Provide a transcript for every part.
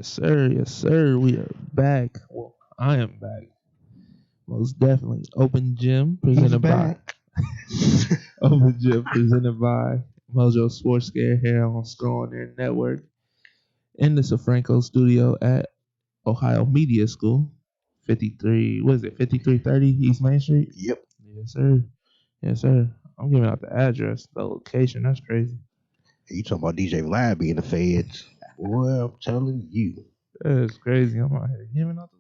Yes, sir. Yes, sir. We are back. Well, I am back. Most definitely. Open Gym He's presented by back. Open Gym presented by Mojo Sports Scare here on Skull on Air Network in the Safranco studio at Ohio Media School. 53, what is it? 5330 East Main Street? Yep. Yes, sir. Yes, sir. I'm giving out the address, the location. That's crazy. You talking about DJ Vlad being the feds? Boy, I'm telling you. That's crazy. I'm out here giving out the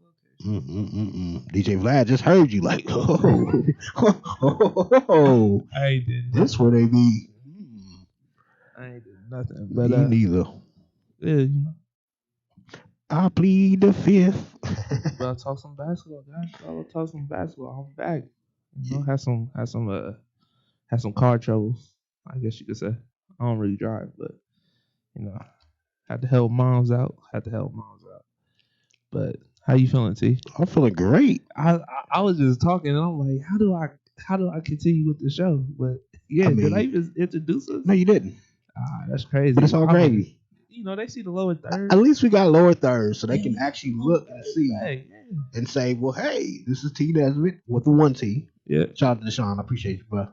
location. DJ Vlad just heard you like, oh, I did this where they be. I ain't did nothing. But Me neither. yeah, you know. I plead the fifth. But I'll talk some basketball, guys. I'll talk some basketball. I'm back. You know, had some car troubles, I guess you could say. I don't really drive, but you know, had to help moms out. But how you feeling, T? I'm feeling great. I was just talking and I'm like, how do I continue with the show? But yeah, did I even introduce us? No, you didn't. That's crazy. But it's all gravy. You know, they see the lower third. At least we got lower thirds, so they can actually look and see Hey, and say, well, hey, this is T Nesbitt with the one T. yeah. Shout out to Deshaun. I appreciate you, bro.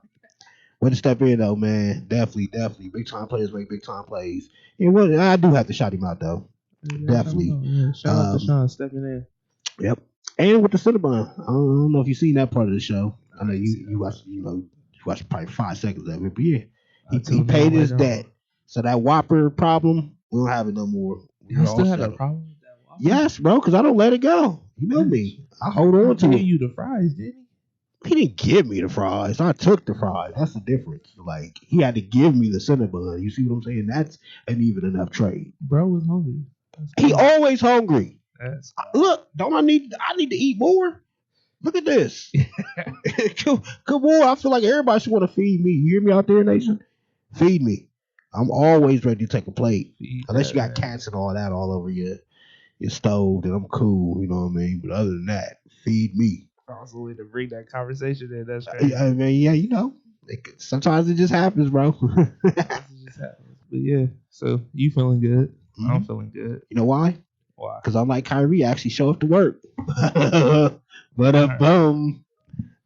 Way to step in, though, man. Definitely. Big time players make big time plays. And I do have to shout him out, though. Definitely. Yeah. Shout out to Sean stepping in. Yep. And with the Cinnabon. I don't know if you've seen that part of the show. I know you watched, you watched probably 5 seconds of it, but yeah. He paid his debt. So that Whopper problem, we don't have it no more. You still have a problem with that Whopper? Yes, bro, because I don't let it go. You know me. I hold on to it. He gave you the fries, didn't he? He didn't give me the fries. I took the fries. That's the difference. Like, he had to give me the Cinnabon. You see what I'm saying? That's an even enough trade. Bro was hungry. He always hungry. Look, don't I need to eat more? Look at this. Come on. I feel like everybody should want to feed me. You hear me out there, nation? Feed me. I'm always ready to take a plate. Unless you got cats and all that all over your stove, then I'm cool. You know what I mean? But other than that, feed me. Also, way to bring that conversation in. That's crazy. I mean, yeah, you know. Sometimes it just happens, bro. It just happens. But yeah, so you feeling good. Mm-hmm. I'm feeling good. You know why? Why? Because I'm like Kyrie, actually show up to work. But boom.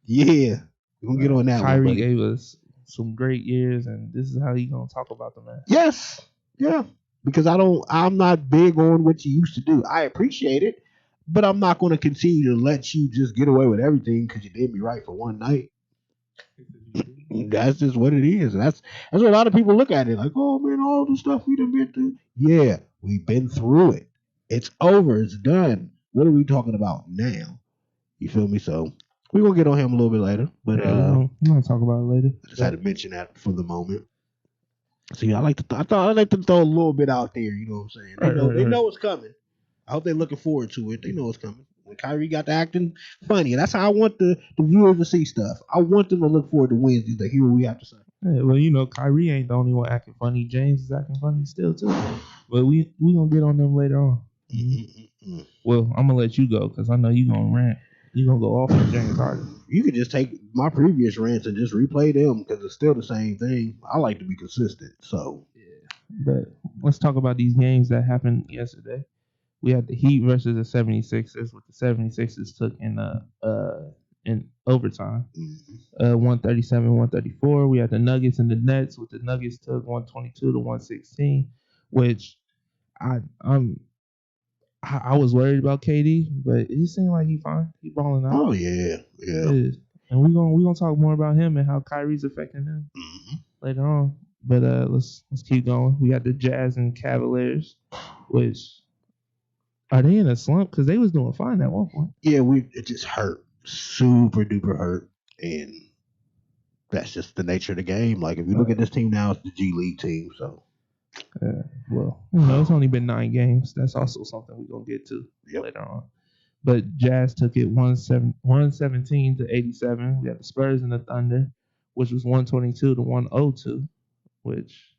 Yeah. We're going to get on that Kyrie one. Kyrie gave us some great years, and this is how you going to talk about the man. Yes. Yeah. Because I'm not big on what you used to do. I appreciate it, but I'm not going to continue to let you just get away with everything because you did me right for one night. That's just what it is. That's what a lot of people look at it like, oh man, all the stuff we done been through. Yeah, we've been through it. It's over. It's done. What are we talking about now? You feel me? So we're gonna get on him a little bit later. But I'm gonna talk about it later. I just had to mention that for the moment. See, I like to throw a little bit out there. You know what I'm saying? They know it's coming. I hope they're looking forward to it. They know it's coming. When Kyrie got to acting funny, and that's how I want the viewers to see stuff. I want them to look forward to Wednesdays to hear what we have to say. Yeah, well, you know, Kyrie ain't the only one acting funny. James is acting funny still too. But we gonna get on them later on. Mm-hmm. Well, I'm gonna let you go because I know you gonna rant. You gonna go off on James Harden. You could just take my previous rants and just replay them because it's still the same thing. I like to be consistent, so yeah. But let's talk about these games that happened yesterday. We had the Heat versus the 76ers, what the 76ers took in overtime. 137-134. We had the Nuggets and the Nets, what the Nuggets took 122-116, which I was worried about KD, but he seemed like he fine. He balling out. Oh yeah. And we're gonna talk more about him and how Kyrie's affecting him later on. But let's keep going. We got the Jazz and Cavaliers, which are they in a slump? Because they was doing fine at one point. Yeah, it just hurt. Super duper hurt. And that's just the nature of the game. Like if you look at this team now, it's the G League team, so well, you know, it's only been 9 games. That's also something we're gonna get to later on. But Jazz took it 117-87. We had the Spurs and the Thunder, which was 122-102, which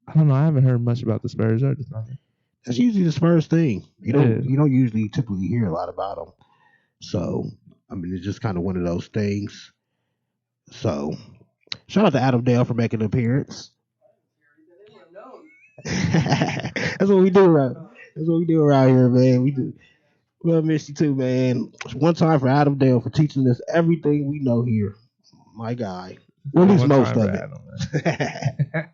I don't know. I haven't heard much about the Spurs or the Thunder. That's usually the Spurs thing. You don't usually typically hear a lot about them. So I mean, it's just kind of one of those things. So shout out to Adam Dale for making an appearance. That's what we do, right? That's what we do around here, man. We do. Well, miss you too, man. One time for Adam Dale for teaching us everything we know here. My guy. Or at least One most time for of it. Adam, man.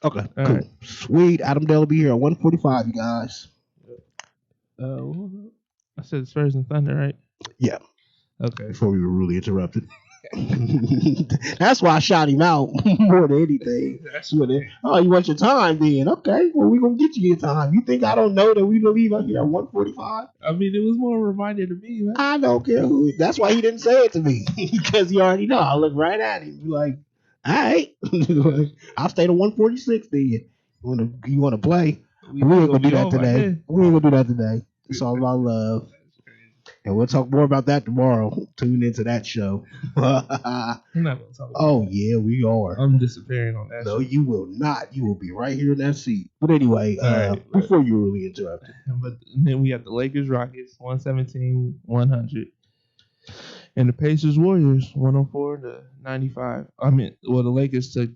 Okay, All cool. right. Sweet. Adam Dale will be here at 1:45, you guys. I said Spurs and Thunder, right? Yeah, Okay. before we were really interrupted. That's why I shot him out more than anything. Oh, you want your time then? Okay, well, we're going to get you your time. You think I don't know that we going to leave out here at 1:45? I mean, it was more a reminder to me, man. I don't care who. That's why he didn't say it to me. Because he already know. I look right at him. Be like, all right. I'll stay to 1:46 then. You want to play? We ain't going to do that today. We ain't going to do that today. It's all about love. And we'll talk more about that tomorrow. Tune into that show. We're not gonna talk about Oh, that. yeah, we are. I'm disappearing on that. No, shit. you will not. You will be right here in that seat. But anyway, right, before you were really interrupted. But then we have the Lakers Rockets 117-100. And the Pacers Warriors 104-95. I mean, well, the Lakers took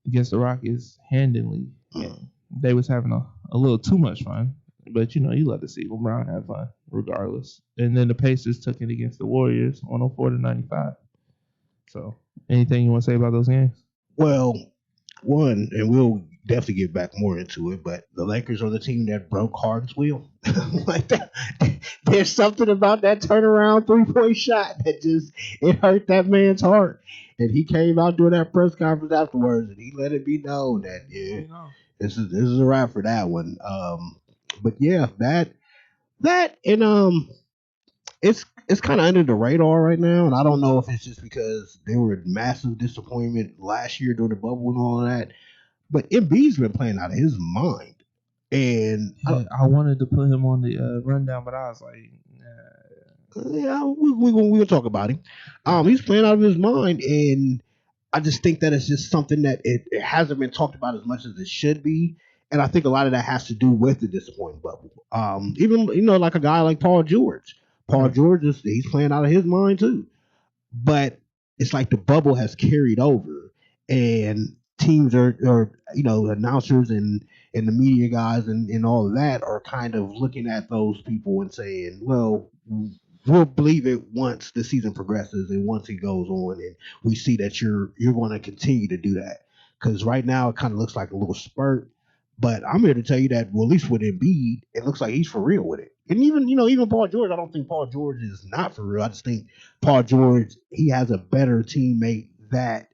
against the Rockets handily. And they was having a little too much fun. But, you love to see LeBron have fun regardless. And then the Pacers took it against the Warriors 104-95. So, anything you want to say about those games? Well, one, and we'll definitely get back more into it, but the Lakers are the team that broke Harden's wheel. Like that, there's something about that turnaround 3-point shot that just it hurt that man's heart. And he came out during that press conference afterwards, and he let it be known that this is a wrap for that one. But yeah, that and it's kind of under the radar right now, and I don't know if it's just because they were a massive disappointment last year during the bubble and all of that. But Embiid's been playing out of his mind, and I wanted to put him on the rundown, but I was like, nah. yeah, we'll talk about him. He's playing out of his mind, and I just think that it's just something that it hasn't been talked about as much as it should be. And I think a lot of that has to do with the disappointing bubble. Even like a guy like Paul George. Paul George he's playing out of his mind too. But it's like the bubble has carried over, and teams are announcers and the media guys and all of that are kind of looking at those people and saying, well, we'll believe it once the season progresses and once it goes on and we see that you're going to continue to do that. Because right now it kind of looks like a little spurt. But I'm here to tell you that, well, at least with Embiid, it looks like he's for real with it. And even Paul George, I don't think Paul George is not for real. I just think Paul George, he has a better teammate that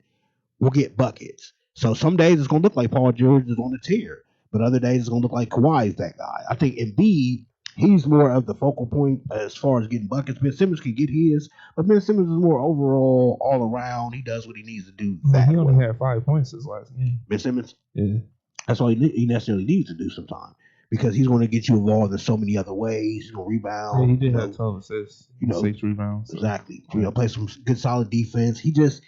will get buckets. So some days it's going to look like Paul George is on the tear, but other days it's going to look like Kawhi is that guy. I think Embiid, he's more of the focal point as far as getting buckets. Ben Simmons can get his, but Ben Simmons is more overall, all around. He does what he needs to do. He only had 5 points this last game. Ben Simmons? Yeah. That's all he necessarily needs to do sometimes. Because he's going to get you involved in so many other ways. He's going to rebound. Yeah, he did have 12 assists, 6 rebounds. Exactly. Play some good solid defense. He does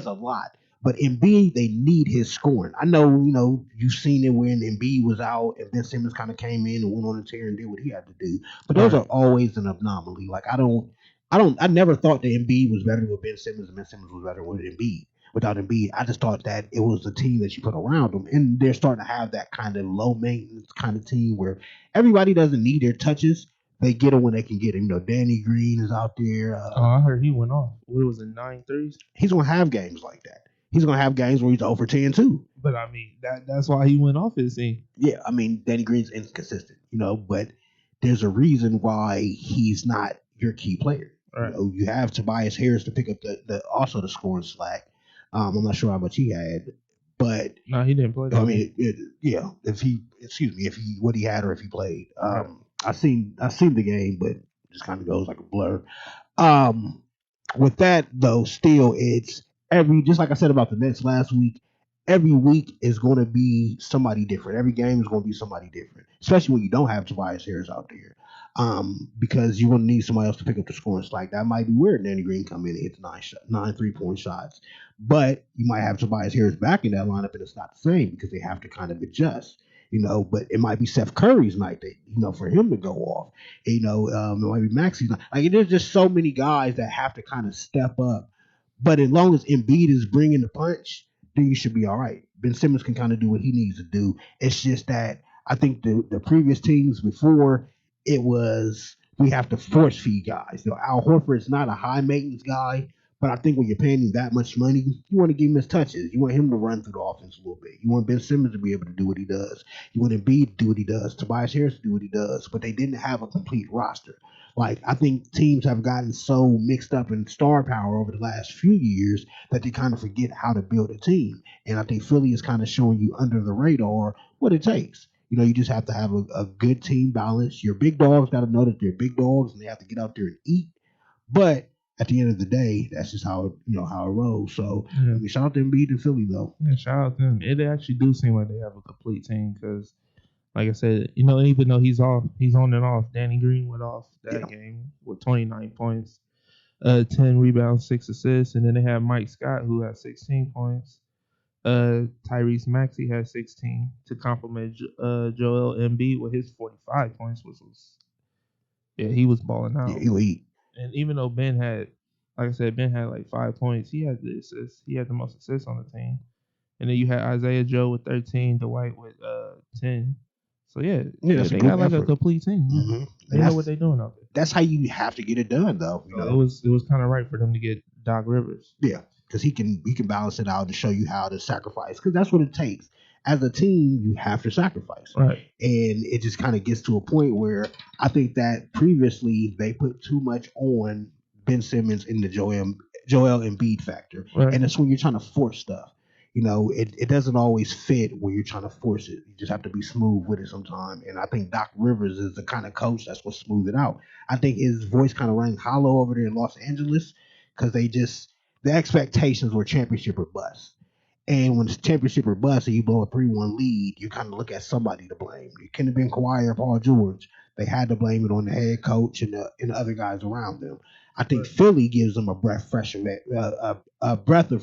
a lot. But Embiid, they need his scoring. I know, you've seen it when Embiid was out and Ben Simmons kind of came in and went on a tear and did what he had to do. But those are always an anomaly. Like I never thought that Embiid was better with Ben Simmons and Ben Simmons was better with Embiid. Without Embiid, I just thought that it was the team that you put around them, and they're starting to have that kind of low maintenance kind of team where everybody doesn't need their touches; they get them when they can get them. Danny Green is out there. I heard he went off. What was it, 9 threes? He's gonna have games like that. He's gonna have games where he's 0 for 10 too. But I mean, that's why he went off his team. Yeah, I mean, Danny Green's inconsistent, but there's a reason why he's not your key player. Right. You have Tobias Harris to pick up the scoring slack. I'm not sure how much he had, but no, he didn't play. I mean, if he what he had or if he played. I seen the game, but it just kind of goes like a blur. With that though, still it's just like I said about the Nets last week. Every week is going to be somebody different. Every game is going to be somebody different, especially when you don't have Tobias Harris out there. Because you're going to need somebody else to pick up the scoring slack. That might be where Danny Green come in and hit 9 3-point shots. But you might have Tobias Harris back in that lineup, and it's not the same because they have to kind of adjust. But it might be Seth Curry's night that, for him to go off. It might be Maxi's night. Like, there's just so many guys that have to kind of step up. But as long as Embiid is bringing the punch, then you should be all right. Ben Simmons can kind of do what he needs to do. It's just that I think the previous teams before it was we have to force feed guys. Al Horford's not a high maintenance guy, but I think when you're paying him that much money, you want to give him his touches. You want him to run through the offense a little bit. You want Ben Simmons to be able to do what he does. You want Embiid to do what he does. Tobias Harris to do what he does. But they didn't have a complete roster. Like I think teams have gotten so mixed up in star power over the last few years that they kind of forget how to build a team. And I think Philly is kind of showing you under the radar what it takes. You just have to have a good team balance. Your big dogs got to know that they're big dogs and they have to get out there and eat. But at the end of the day, that's just how it rolls. So Yeah. I mean, shout out to Embiid and Philly though. Yeah, shout out to them. It actually do seem like they have a complete team because, like I said, even though he's on and off. Danny Green went off that game with 29 points, 10 rebounds, 6 assists, and then they have Mike Scott who has 16 points. Tyrese Maxey had 16 to complement Joel Embiid with his 45 points, which was he was balling out. Yeah, elite. And even though Ben had, like I said, Ben had like 5 points, he had the assists. He had the most assists on the team. And then you had Isaiah Joe with 13, Dwight with 10. So that's they a got good like a effort. complete team. Mm-hmm. They know what they're doing out there. That's how you have to get it done, though. So it was kind of right for them to get Doc Rivers. Yeah, because he can balance it out and show you how to sacrifice. Because that's what it takes. As a team, you have to sacrifice. Right. And it just kind of gets to a point where I think that previously they put too much on Ben Simmons in the Joel Embiid factor. Right. And it's when you're trying to force stuff. It doesn't always fit when you're trying to force it. You just have to be smooth with it sometimes. And I think Doc Rivers is the kind of coach that's going to smooth it out. I think his voice kind of rang hollow over there in Los Angeles because the expectations were championship or bust. And when it's championship or bust and you blow a 3-1 lead, you kind of look at somebody to blame. It couldn't have been Kawhi or Paul George. They had to blame it on the head coach and the other guys around them. I think Philly gives them a breath of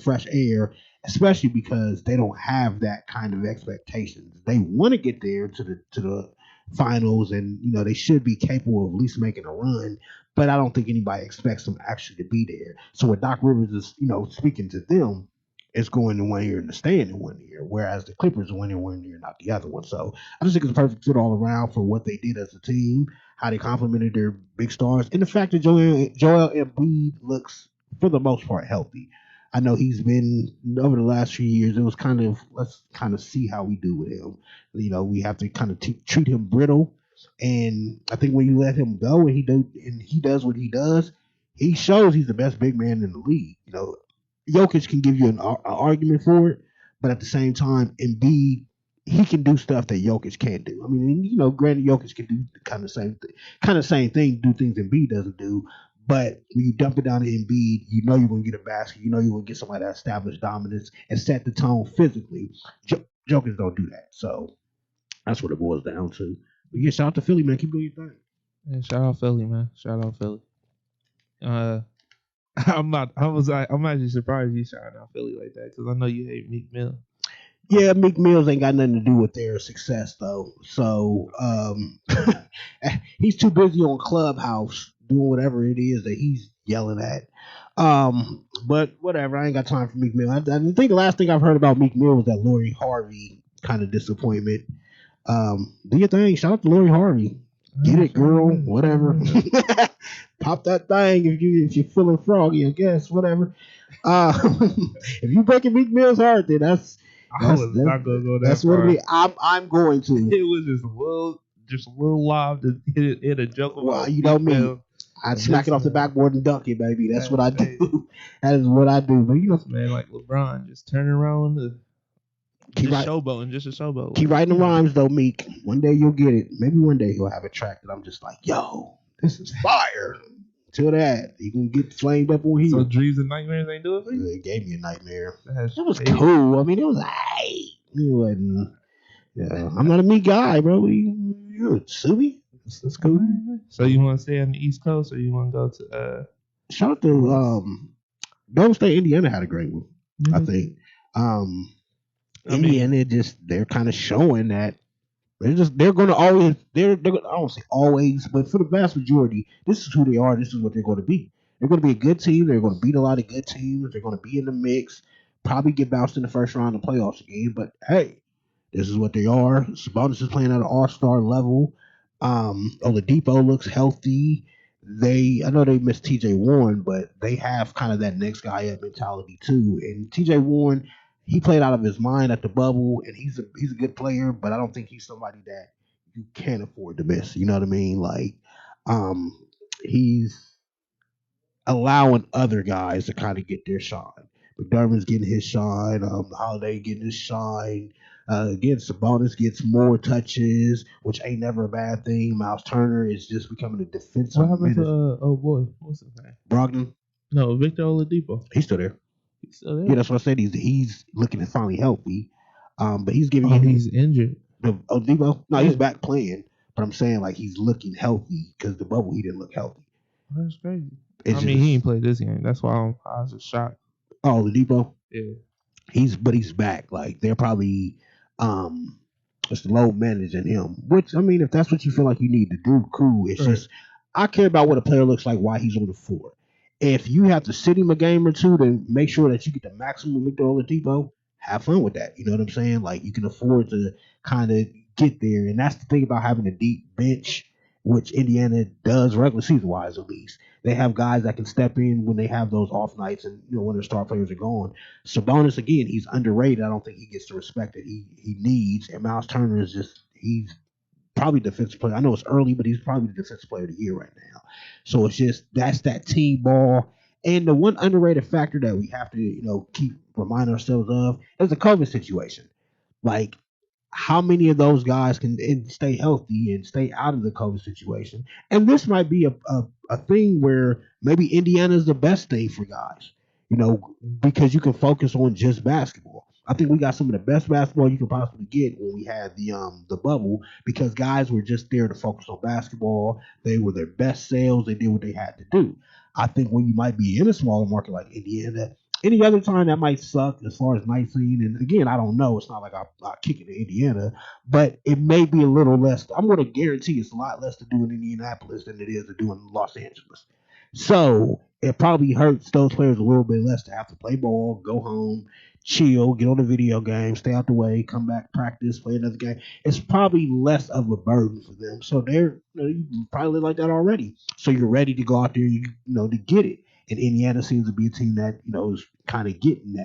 fresh air, especially because they don't have that kind of expectations. They want to get there to the finals, and they should be capable of at least making a run. But I don't think anybody expects them actually to be there. So when Doc Rivers is speaking to them, it's going in one ear and staying in one ear, whereas the Clippers went in one ear, not the other one. So I just think it's a perfect fit all around for what they did as a team, how they complemented their big stars, and the fact that Joel Embiid looks, for the most part, healthy. I know he's been over the last few years. It was let's kind of see how we do with him. We have to kind of treat him brittle, and I think when you let him go and he does what he does, he shows he's the best big man in the league. Jokic can give you an argument for it, but at the same time, Embiid, he can do stuff that Jokic can't do. I mean, granted, Jokic can do kind of same thing, do things Embiid doesn't do. But when you dump it down to Embiid, you're going to get a basket. You're going to get somebody that establish dominance and set the tone physically. Jokers don't do that. So that's what it boils down to. But yeah, shout out to Philly, man. Keep doing your thing. Yeah, shout out Philly, man. Shout out Philly. I'm actually surprised you shouting out Philly like that because I know you hate Meek Mill. Yeah, Meek Mills ain't got nothing to do with their success though. So he's too busy on Clubhouse doing whatever it is that he's yelling at. But whatever, I ain't got time for Meek Mill. I think the last thing I've heard about Meek Mill was that Lori Harvey kind of disappointment. Do your thing. Shout out to Lori Harvey. Get it, girl. Whatever. Pop that thing if you're feeling froggy. I guess whatever. If you breaking Meek Mill's heart, then that's not gonna go that that's far. what it is. I'm going to. It was just a little lob to hit a joke about. Well, you know me. Mill. I'd smack it off the backboard and dunk it, baby. That's what I do. That is what I do. But man, like LeBron, just turn around to just a showboat. Keep writing the rhymes though, Meek. One day you'll get it. Maybe one day he'll have a track that I'm just like, yo, this is fire. Till that, you can get flamed up on here. So dreams and nightmares ain't do it for you? It gave me a nightmare. It was cool. I mean, it was aight. It wasn't. Yeah, I'm not a Meek guy, bro. You're a Subi. That's cool. So you want to stay on the East Coast, or you want to go to? Shout out to Golden State, Indiana had a great one. Mm-hmm. I think. Indiana they're kind of showing that they're going to always I don't say always, but for the vast majority, this is who they are. This is what they're going to be. They're going to be a good team. They're going to beat a lot of good teams. They're going to be in the mix. probably get bounced in the first round of playoffs again. But hey, this is what they are. Sabonis is playing at an all-star level. Oladipo looks healthy. I know they missed T.J. Warren, but they have kind of that next guy up mentality too. And T.J. Warren, he played out of his mind at the bubble, and he's a good player, but I don't think he's somebody that you can't afford to miss. You know what I mean? Like, he's allowing other guys to kind of get their shine. McDermott's getting his shine. Holiday getting his shine. Again, Sabonis gets more touches, which ain't never a bad thing. Miles Turner is just becoming a defensive. What happened to oh boy, what's his name? Brogdon? No, Victor Oladipo. He's still there. He's still there. Yeah, that's what I said. He's looking finally healthy. But he's giving. He's injured. Oladipo? No, he's back playing. But I'm saying like he's looking healthy because the bubble he didn't look healthy. That's crazy. He ain't played this game. That's why I was just shocked. Oh, Oladipo? Yeah. He's back. Like they're probably it's low managing him. Which I mean, if that's what you feel like you need to do, cool. It's just I care about what a player looks like while he's on the floor. If you have to sit him a game or two to make sure that you get the maximum Victor Oladipo, have fun with that. You know what I'm saying? Like you can afford to kind of get there, and that's the thing about having a deep bench, which Indiana does regular season wise at least. They have guys that can step in when they have those off nights and when their star players are gone. Sabonis again, he's underrated. I don't think he gets the respect that he needs. And Miles Turner is he's probably defensive player. I know it's early, but he's probably the defensive player of the year right now. So it's just that's that team ball. And the one underrated factor that we have to keep reminding ourselves of is the COVID situation. Like how many of those guys can stay healthy and stay out of the COVID situation? And this might be a thing where maybe Indiana is the best thing for guys, because you can focus on just basketball. I think we got some of the best basketball you could possibly get when we had the bubble because guys were just there to focus on basketball. They were their best selves. They did what they had to do. I think when you might be in a smaller market like Indiana, any other time that might suck as far as night scene. And again, I don't know. It's not like I kick it to Indiana, but it may be a little less. I'm going to guarantee it's a lot less to do in Indianapolis than it is to do in Los Angeles. So it probably hurts those players a little bit less to have to play ball, go home, chill, get on the video game, stay out the way, come back, practice, play another game. It's probably less of a burden for them. So they're probably like that already. So you're ready to go out there, to get it. And Indiana seems to be a team that is kind of getting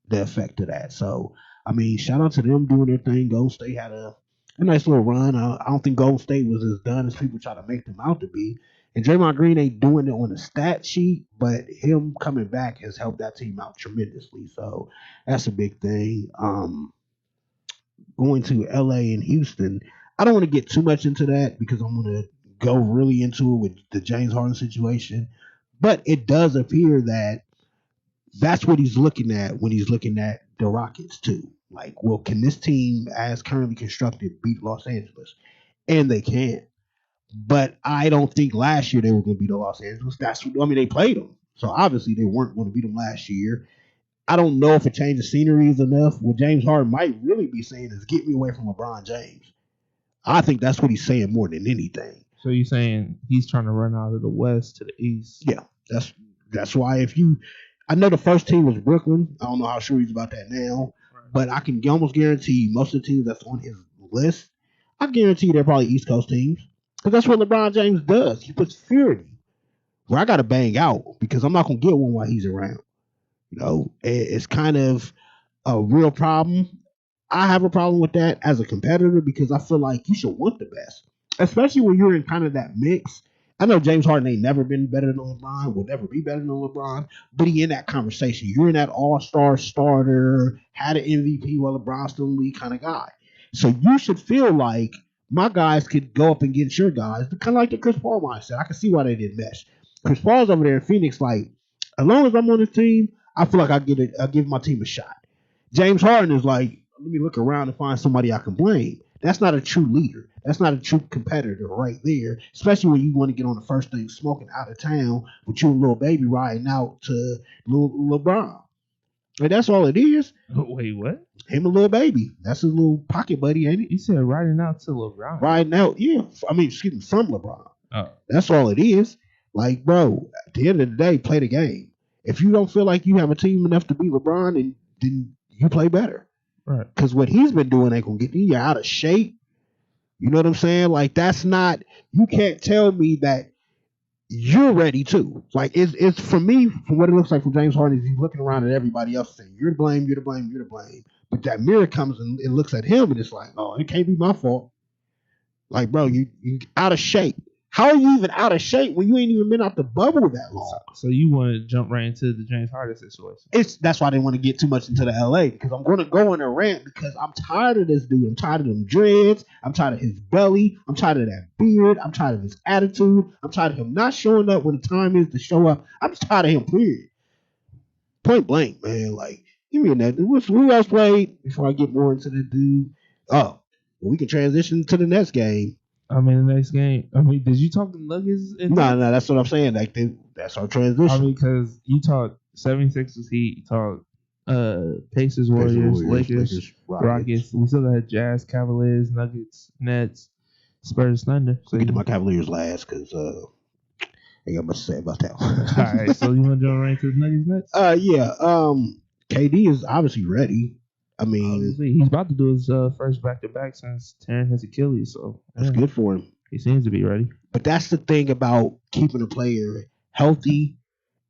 the effect of that. So I mean, shout out to them doing their thing. Golden State had a nice little run. I don't think Golden State was as done as people try to make them out to be. And Draymond Green ain't doing it on the stat sheet, but him coming back has helped that team out tremendously. So that's a big thing. Going to LA and Houston, I don't want to get too much into that because I'm going to go really into it with the James Harden situation. But it does appear that that's what he's looking at when he's looking at the Rockets too. Like, well, can this team, as currently constructed, beat Los Angeles? And they can. But I don't think last year they were going to beat the Los Angeles. They played them. So obviously they weren't going to beat them last year. I don't know if a change of scenery is enough. What James Harden might really be saying is get me away from LeBron James. I think that's what he's saying more than anything. So you're saying he's trying to run out of the West to the East? Yeah, that's why I know the first team was Brooklyn. I don't know how sure he's about that now, but I can almost guarantee most of the teams that's on his list, I guarantee they're probably East Coast teams because that's what LeBron James does. He puts fear in you. Where I got to bang out because I'm not going to get one while he's around. It's kind of a real problem. I have a problem with that as a competitor because I feel like you should want the best, especially when you're in kind of that mix. I know James Harden ain't never been better than LeBron, will never be better than LeBron, but he in that conversation. You're in that all-star starter, had an MVP while LeBron's still in the league kind of guy. So you should feel like my guys could go up and get your guys, kind of like the Chris Paul mindset. I can see why they didn't mesh. Chris Paul's over there in Phoenix, like, as long as I'm on the team, I feel like I'll give my team a shot. James Harden is like, let me look around and find somebody I can blame. That's not a true leader. That's not a true competitor right there, especially when you want to get on the first thing smoking out of town with your little baby riding out to little LeBron. And that's all it is. Wait, what? Him and little baby. That's his little pocket buddy, ain't it? You said riding out to LeBron. Riding out, yeah. Excuse me, from LeBron. Oh. That's all it is. Like, bro, at the end of the day, play the game. If you don't feel like you have a team enough to beat LeBron, and then you play better. Right. Because what he's been doing ain't gonna get you out of shape. You know what I'm saying? Like that's not. You can't tell me that you're ready too. Like it's for me, from what it looks like from James Harden, is he's looking around at everybody else saying, "You're to blame, you're to blame, you're to blame." But that mirror comes and it looks at him and it's like, "Oh, it can't be my fault." Like, bro, you out of shape. How are you even out of shape when you ain't even been out the bubble that long? So you want to jump right into the James Harden situation? That's why I didn't want to get too much into the LA because I'm going to go on a rant because I'm tired of this dude. I'm tired of them dreads. I'm tired of his belly. I'm tired of that beard. I'm tired of his attitude. I'm tired of him not showing up when the time is to show up. I'm just tired of him. Period. Point blank, man. Like, give me a net. Who else played before I get more into the dude? Oh, well, we can transition to the next game. I mean, the next game. I mean, did you talk the Nuggets? No, that's what I'm saying. Like, that's our transition. I mean, because you talked 76ers Heat, you talked Pacers, Warriors, Lakers, Rockets. We still got Jazz, Cavaliers, Nuggets, Nets, Spurs, Thunder. So get to my Cavaliers last because I got much to say about that one. All right, so you want to jump right into the Nuggets Nets? Yeah. KD is obviously ready. I mean, obviously, he's about to do his first back-to-back since tearing his Achilles, so that's good for him. He seems to be ready. But that's the thing about keeping a player healthy,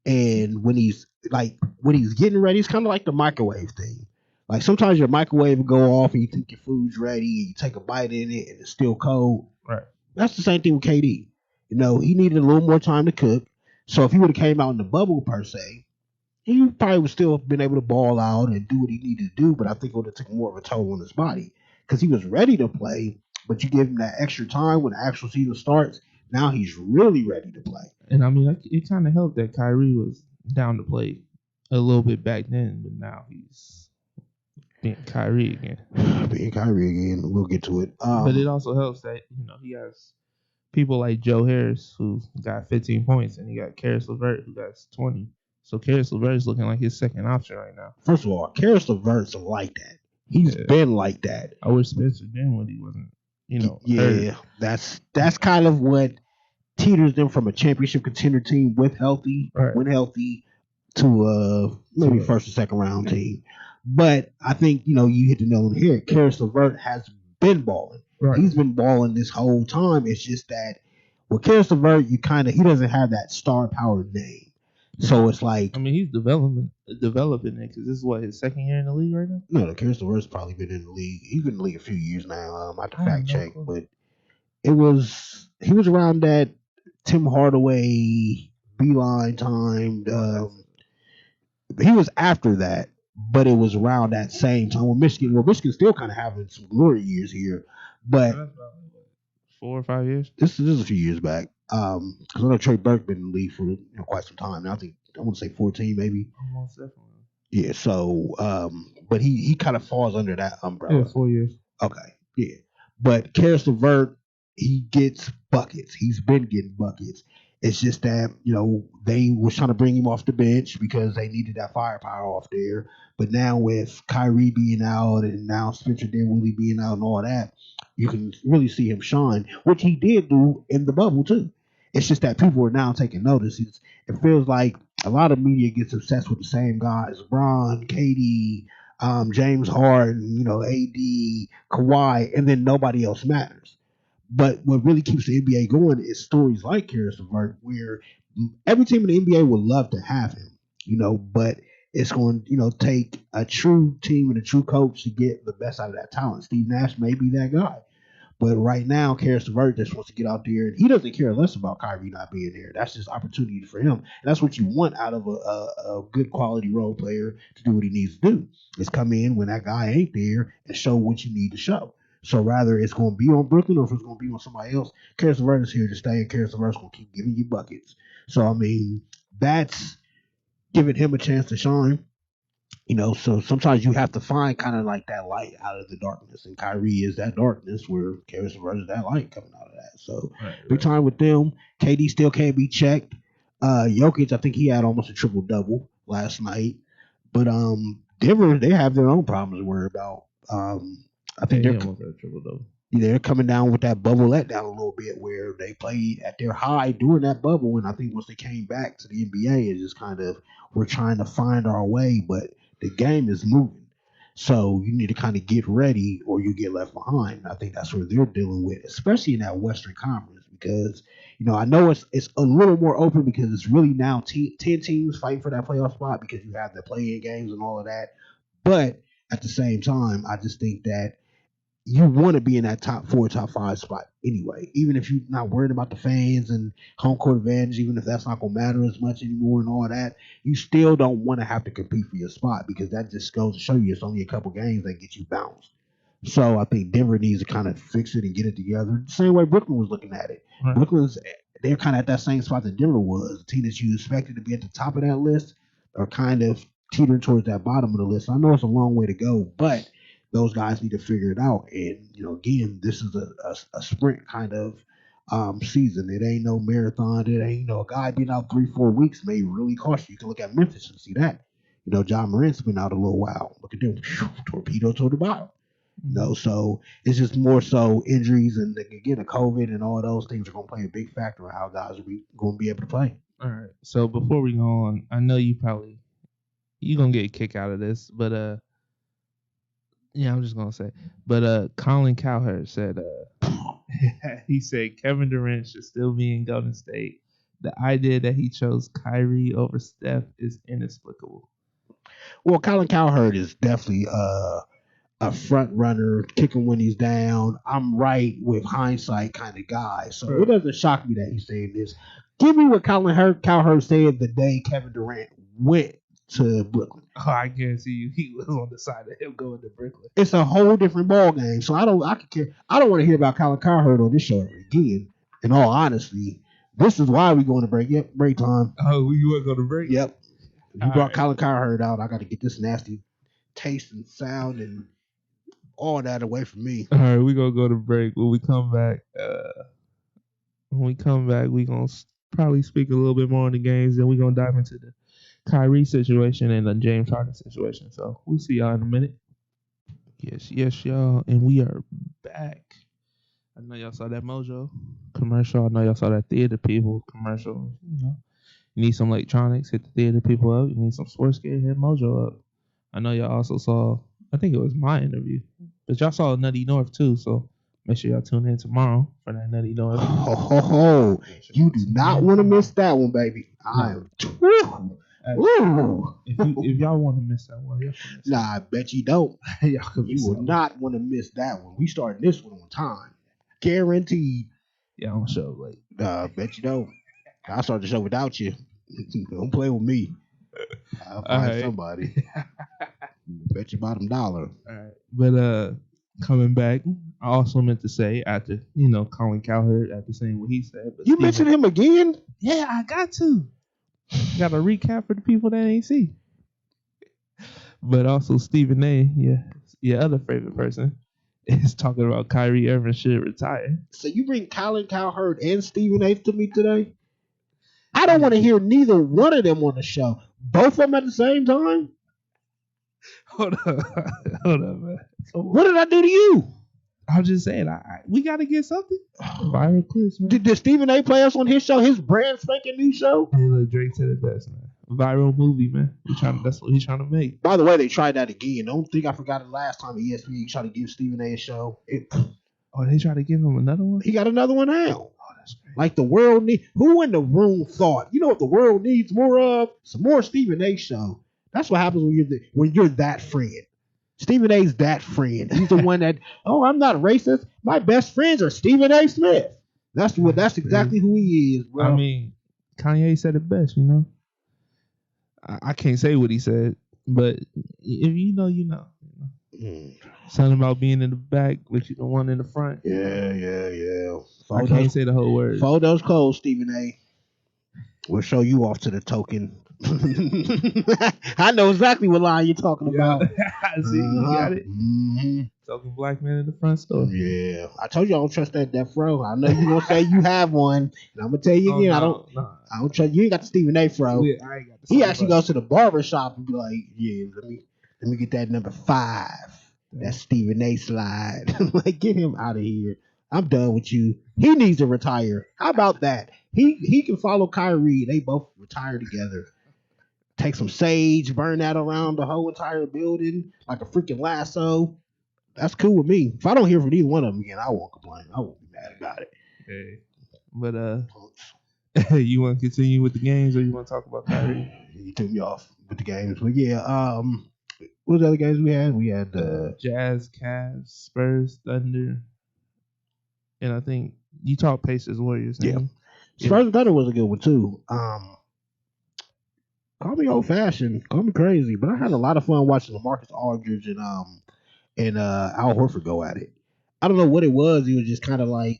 and when he's getting ready, it's kind of like the microwave thing. Like sometimes your microwave will go off and you think your food's ready, and you take a bite in it, and it's still cold. Right. That's the same thing with KD. You know, he needed a little more time to cook. So if he would have came out in the bubble per se, he probably would still have been able to ball out and do what he needed to do, but I think it would have taken more of a toll on his body because he was ready to play, but you give him that extra time when the actual season starts. Now he's really ready to play. And I mean, it kind of helped that Kyrie was down to play a little bit back then, but now he's being Kyrie again. Being Kyrie again, we'll get to it. But it also helps that he has people like Joe Harris who got 15 points, and he got Karis LeVert who got 20. So Karis LeVert is looking like his second option right now. First of all, Karis LeVert's like that. He's been like that. I wish Spencer Dinwiddie wasn't, Yeah, hurt. That's kind of what teeters them from a championship contender team with healthy, right. when healthy, to maybe first or second round team. But I think you hit the nail on the head. Karis LeVert has been balling. Right. He's been balling this whole time. It's just that with Karis LeVert, he doesn't have that star power name. So it's like, I mean, he's developing it because this is his second year in the league right now. No, the Karis LeVert's probably been in the league. He's been in the league a few years now. I have to fact check, but he was around that Tim Hardaway Beeline time. He was after that, but it was around that same time when Michigan. Well, Michigan's still kind of having some glory years here, but 4 or 5 years. This is a few years back. Because I know Trey Burke been in the league for quite some time now. I want to say 14 maybe. Almost definitely. Yeah. So, but he kind of falls under that umbrella. Yeah, 4 years. Okay. Yeah. But Karis LeVert, he gets buckets. He's been getting buckets. It's just that they was trying to bring him off the bench because they needed that firepower off there. But now with Kyrie being out and now Spencer Dinwiddie being out and all that, you can really see him shine, which he did do in the bubble too. It's just that people are now taking notice. It feels like a lot of media gets obsessed with the same guys: LeBron, KD, James Harden, AD, Kawhi, and then nobody else matters. But what really keeps the NBA going is stories like Karis LeVert, where every team in the NBA would love to have him, but it's going to take a true team and a true coach to get the best out of that talent. Steve Nash may be that guy. But right now, Karis LeVert just wants to get out there, and he doesn't care less about Kyrie not being there. That's just opportunity for him. And that's what you want out of a good quality role player to do what he needs to do, is come in when that guy ain't there and show what you need to show. So rather it's going to be on Brooklyn or if it's going to be on somebody else, Karis LeVert is here to stay, and Karis LeVert's going to keep giving you buckets. So, I mean, that's giving him a chance to shine. So sometimes you have to find kind of like that light out of the darkness, and Kyrie is that darkness where Karis LeVert is that light coming out of that. So big time with them. KD still can't be checked. Jokic, I think he had almost a triple double last night, but Denver, they have their own problems to worry about. I think they're coming down with that bubble letdown a little bit, where they played at their high during that bubble, and I think once they came back to the NBA, it just kind of we're trying to find our way, but The game is moving. So you need to kind of get ready or you get left behind. I think that's what they're dealing with, especially in that Western Conference, because I know it's a little more open because it's really now 10 teams fighting for that playoff spot because you have the play-in games and all of that. But at the same time, I just think that you want to be in that top four, top five spot anyway. Even if you're not worried about the fans and home court advantage, even if that's not going to matter as much anymore and all that, you still don't want to have to compete for your spot because that just goes to show you it's only a couple games that get you bounced. So I think Denver needs to kind of fix it and get it together. The same way Brooklyn was looking at it. Right. They're kind of at that same spot that Denver was. The team that you expected to be at the top of that list are kind of teetering towards that bottom of the list. I know it's a long way to go, but those guys need to figure it out. And again, this is a sprint kind of season. It ain't no marathon. It ain't a guy being out 3-4 weeks may really cost you. You can look at Memphis and see that. John Morant's been out a little while. Look at them, torpedo to the bottom. So it's just more so injuries and again the COVID and all those things are going to play a big factor in how guys are going to be able to play. All right. So before we go on, I know you're gonna get a kick out of this, but I'm just gonna say, but Colin Cowherd said he said Kevin Durant should still be in Golden State. The idea that he chose Kyrie over Steph is inexplicable. Well, Colin Cowherd is definitely a front runner, kicking when he's down. I'm right with hindsight kind of guy. So It doesn't shock me that he's saying this. Give me what Cowherd said the day Kevin Durant went to Brooklyn. Oh, I guarantee you he was on the side of him going to Brooklyn. It's a whole different ball game. So I could care. I don't want to hear about Colin Cowherd on this show again. In all honesty, this is why we going to break. Yep, break time. Oh, you want to go to break? Yep. If you brought Colin Cowherd out, I got to get this nasty taste and sound and all that away from me. All right, we're gonna go to break. When we come back, we're gonna probably speak a little bit more on the games, then we're gonna dive into the Kyrie situation and the James Harden situation. So we'll see y'all in a minute. Yes, y'all, and we are back. I know y'all saw that Mojo commercial. I know y'all saw that Theater People commercial. You need some electronics, hit the Theater People up. You need some sports gear, hit Mojo up. I know y'all also saw, I think it was my interview, but y'all saw Nutty North too, so make sure y'all tune in tomorrow for that Nutty North. You do not want to miss that one, baby. If y'all want to miss that one, nah, I bet you don't. You will not want to miss that one. We starting this one on time, guaranteed. Yeah, I'm gonna show late. Bet you don't. I'll start the show without you. Don't play with me. I'll find somebody. Bet you bottom dollar. All right, but coming back, I also meant to say after Colin Cowherd after saying what he said. But you mentioned him again? Yeah, I got to. Got a recap for the people that ain't see. But also Stephen A, your other favorite person, is talking about Kyrie Irving should retire. So you bring Colin Cowherd and Stephen A to me today? I don't want to hear neither one of them on the show. Both of them at the same time? Hold up, man. So what did I do to you? I'm just saying, we got to get something. Viral clips, man. Did Stephen A play us on his show, his brand spanking new show? Hey, look, Drake said it best, man. Viral movie, man. That's what he's trying to make. By the way, they tried that again. Don't think I forgot it last time at ESPN. Tried to give Stephen A show. They tried to give him another one? He got another one now. Oh, that's great. Like the world need. Who in the room thought? You know what the world needs more of? Some more Stephen A show. That's what happens when you're that friend. Stephen A's that friend. He's the one that, I'm not racist. My best friends are Stephen A. Smith. That's exactly who he is, bro. I mean, Kanye said it best, I can't say what he said, but if you know, you know. Something about being in the back, but you the one in the front. Yeah. I can't say the whole word. Fold those clothes, Stephen A. We'll show you off to the token. I know exactly what line you're talking about. See, you got it. Mm-hmm. Token black man in the front store. Yeah, I told you I don't trust that Death Row. I know you're gonna say you have one, and I'm gonna tell you again. I don't trust you. Ain't got the Stephen A. Fro. Yeah, I ain't got he actually goes to the barber shop and be like, "Yeah, let me get that number 5. That Stephen A. slide. Like, get him out of here. I'm done with you. He needs to retire. How about that? He can follow Kyrie. They both retire together. take some sage, burn that around the whole entire building like a freaking lasso. That's cool with me. If I don't hear from either one of them again, I won't complain. I won't be mad about it. Hey. But you want to continue with the games, or you want to talk about Kyrie? You took me off with the games, but yeah. What was the other games we had? We had Jazz, Cavs, Spurs, Thunder, and I think you talked Pacers, Warriors. Yeah. Name. Spurs and Thunder was a good one too. Call me old fashioned, call me crazy, but I had a lot of fun watching LaMarcus Aldridge and Al Horford go at it. I don't know what it was. It was just kind of like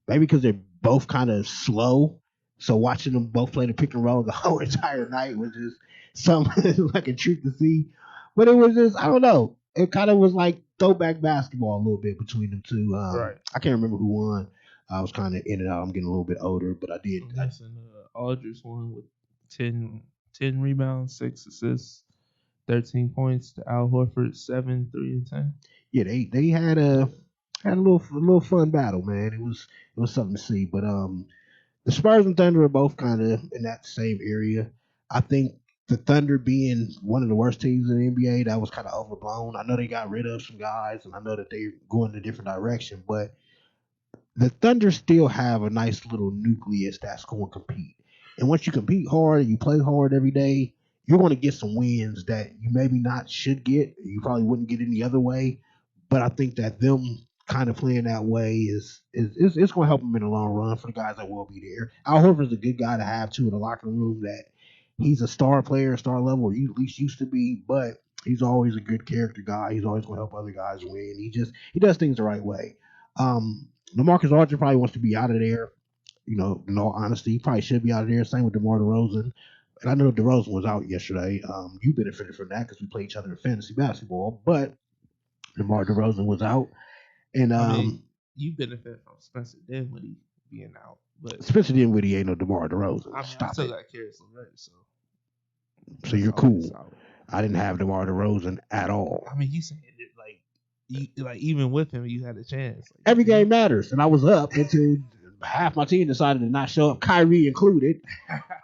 maybe because they're both kind of slow. So watching them both play the pick and roll the whole entire night was just something like a treat to see. But it was just I don't know. It kind of was like throwback basketball a little bit between them two. Right. I can't remember who won. I was kind of in and out. I'm getting a little bit older, but I did. Aldridge won with 10 rebounds, 6 assists, 13 points to Al Horford, 7, 3, and 10. Yeah, they had a little fun battle, man. It was something to see. But the Spurs and Thunder are both kind of in that same area. I think the Thunder being one of the worst teams in the NBA, that was kind of overblown. I know they got rid of some guys, and I know that they're going in a different direction, but the Thunder still have a nice little nucleus that's going to compete. And once you compete hard and you play hard every day, you're going to get some wins that you maybe not should get. You probably wouldn't get any other way. But I think that them kind of playing that way is it's going to help them in the long run for the guys that will be there. Al Horford's a good guy to have too in the locker room. That he's a star player, star level, or he at least used to be. But he's always a good character guy. He's always going to help other guys win. He does things the right way. LaMarcus Aldridge probably wants to be out of there. You know, in all honesty, he probably should be out of there. Same with DeMar DeRozan. And I know DeRozan was out yesterday. You benefited from that because we play each other in fantasy basketball. But DeMar DeRozan was out, and you benefit from Spencer Dinwiddie being out, but Spencer Dinwiddie ain't no DeMar DeRozan. I Stop still it. got Karis LeVert, So you're cool. I didn't have DeMar DeRozan at all. I mean, you saying it like even with him, you had a chance. Like, every game matters, and I was up until half my team decided to not show up, Kyrie included.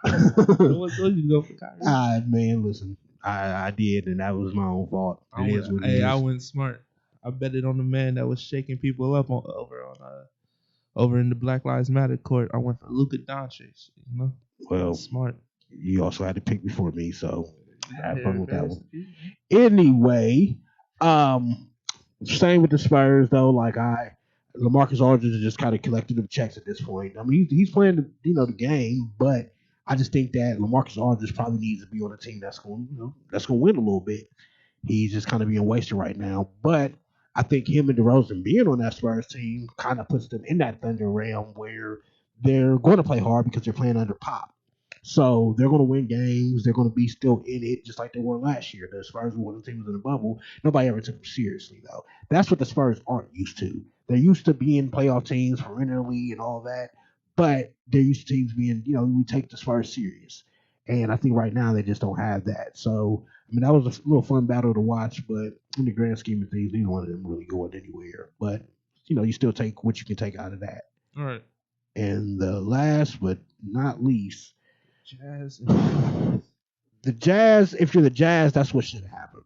What you go for Kyrie? Man, listen, I did, and that was my own fault. I went smart. I bet it on the man that was shaking people up over in the Black Lives Matter court. I went for Luka Doncic. You know, well, smart. You also had to pick before me, so have fun with that one. Anyway, same with the Spurs though. Like LaMarcus Aldridge is just kind of collecting the checks at this point. I mean, he's playing the game, but I just think that LaMarcus Aldridge probably needs to be on a team that's going to win a little bit. He's just kind of being wasted right now. But I think him and DeRozan being on that Spurs team kind of puts them in that Thunder realm where they're going to play hard because they're playing under Pop. So they're going to win games. They're going to be still in it just like they were last year. The Spurs were one of the teams in the bubble. Nobody ever took them seriously, though. That's what the Spurs aren't used to. They're used to being playoff teams perennially and all that, but they're used to teams being, we take the Spurs serious. And I think right now they just don't have that. So, I mean, that was a little fun battle to watch, but in the grand scheme of things, neither one of them really going anywhere. But, you still take what you can take out of that. All right. And the last but not least, Jazz. The Jazz, if you're the Jazz, that's what should happen.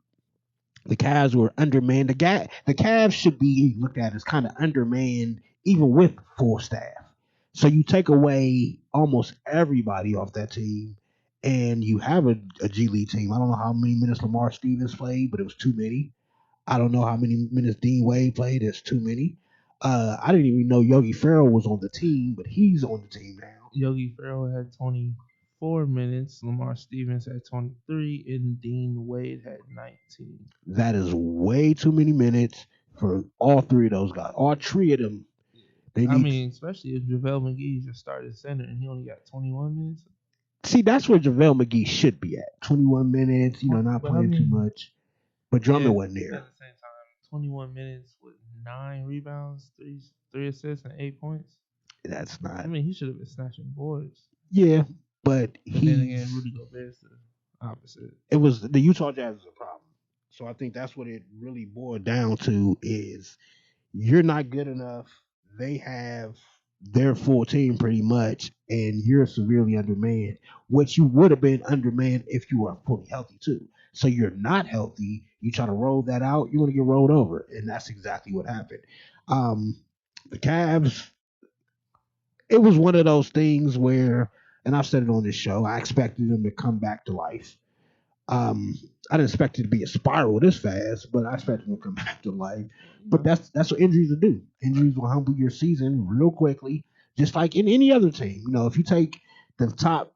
The Cavs were undermanned. The Cavs should be looked at as kind of undermanned, even with full staff. So you take away almost everybody off that team, and you have a G League team. I don't know how many minutes Lamar Stevens played, but it was too many. I don't know how many minutes Dean Wade played. It's too many. I didn't even know Yogi Ferrell was on the team, but he's on the team now. Yogi Ferrell had 24 minutes. Lamar Stevens had 23, and Dean Wade had 19. That is way too many minutes for all three of those guys. All three of them. Especially if JaVale McGee is your starting center and he only got 21 minutes. See, that's where JaVale McGee should be at. 21 minutes, not playing too much. But Drummond wasn't there. At the same time, 21 minutes with 9 rebounds, 3 assists, and 8 points. That's not. He should have been snatching boards. Yeah, but then again, Rudy Gobert's the opposite. It was the Utah Jazz is a problem. So I think that's what it really boiled down to is you're not good enough. They have their full team pretty much, and you're severely undermanned, which you would have been undermanned if you were fully healthy too. So you're not healthy. You try to roll that out, you're gonna get rolled over, and that's exactly what happened. Um, the Cavs, it was one of those things where, and I've said it on this show, I expected them to come back to life. Um, I didn't expect it to be a spiral this fast, but I expected them to come back to life. But that's what injuries will do. Injuries will humble your season real quickly, just like in any other team. If you take the top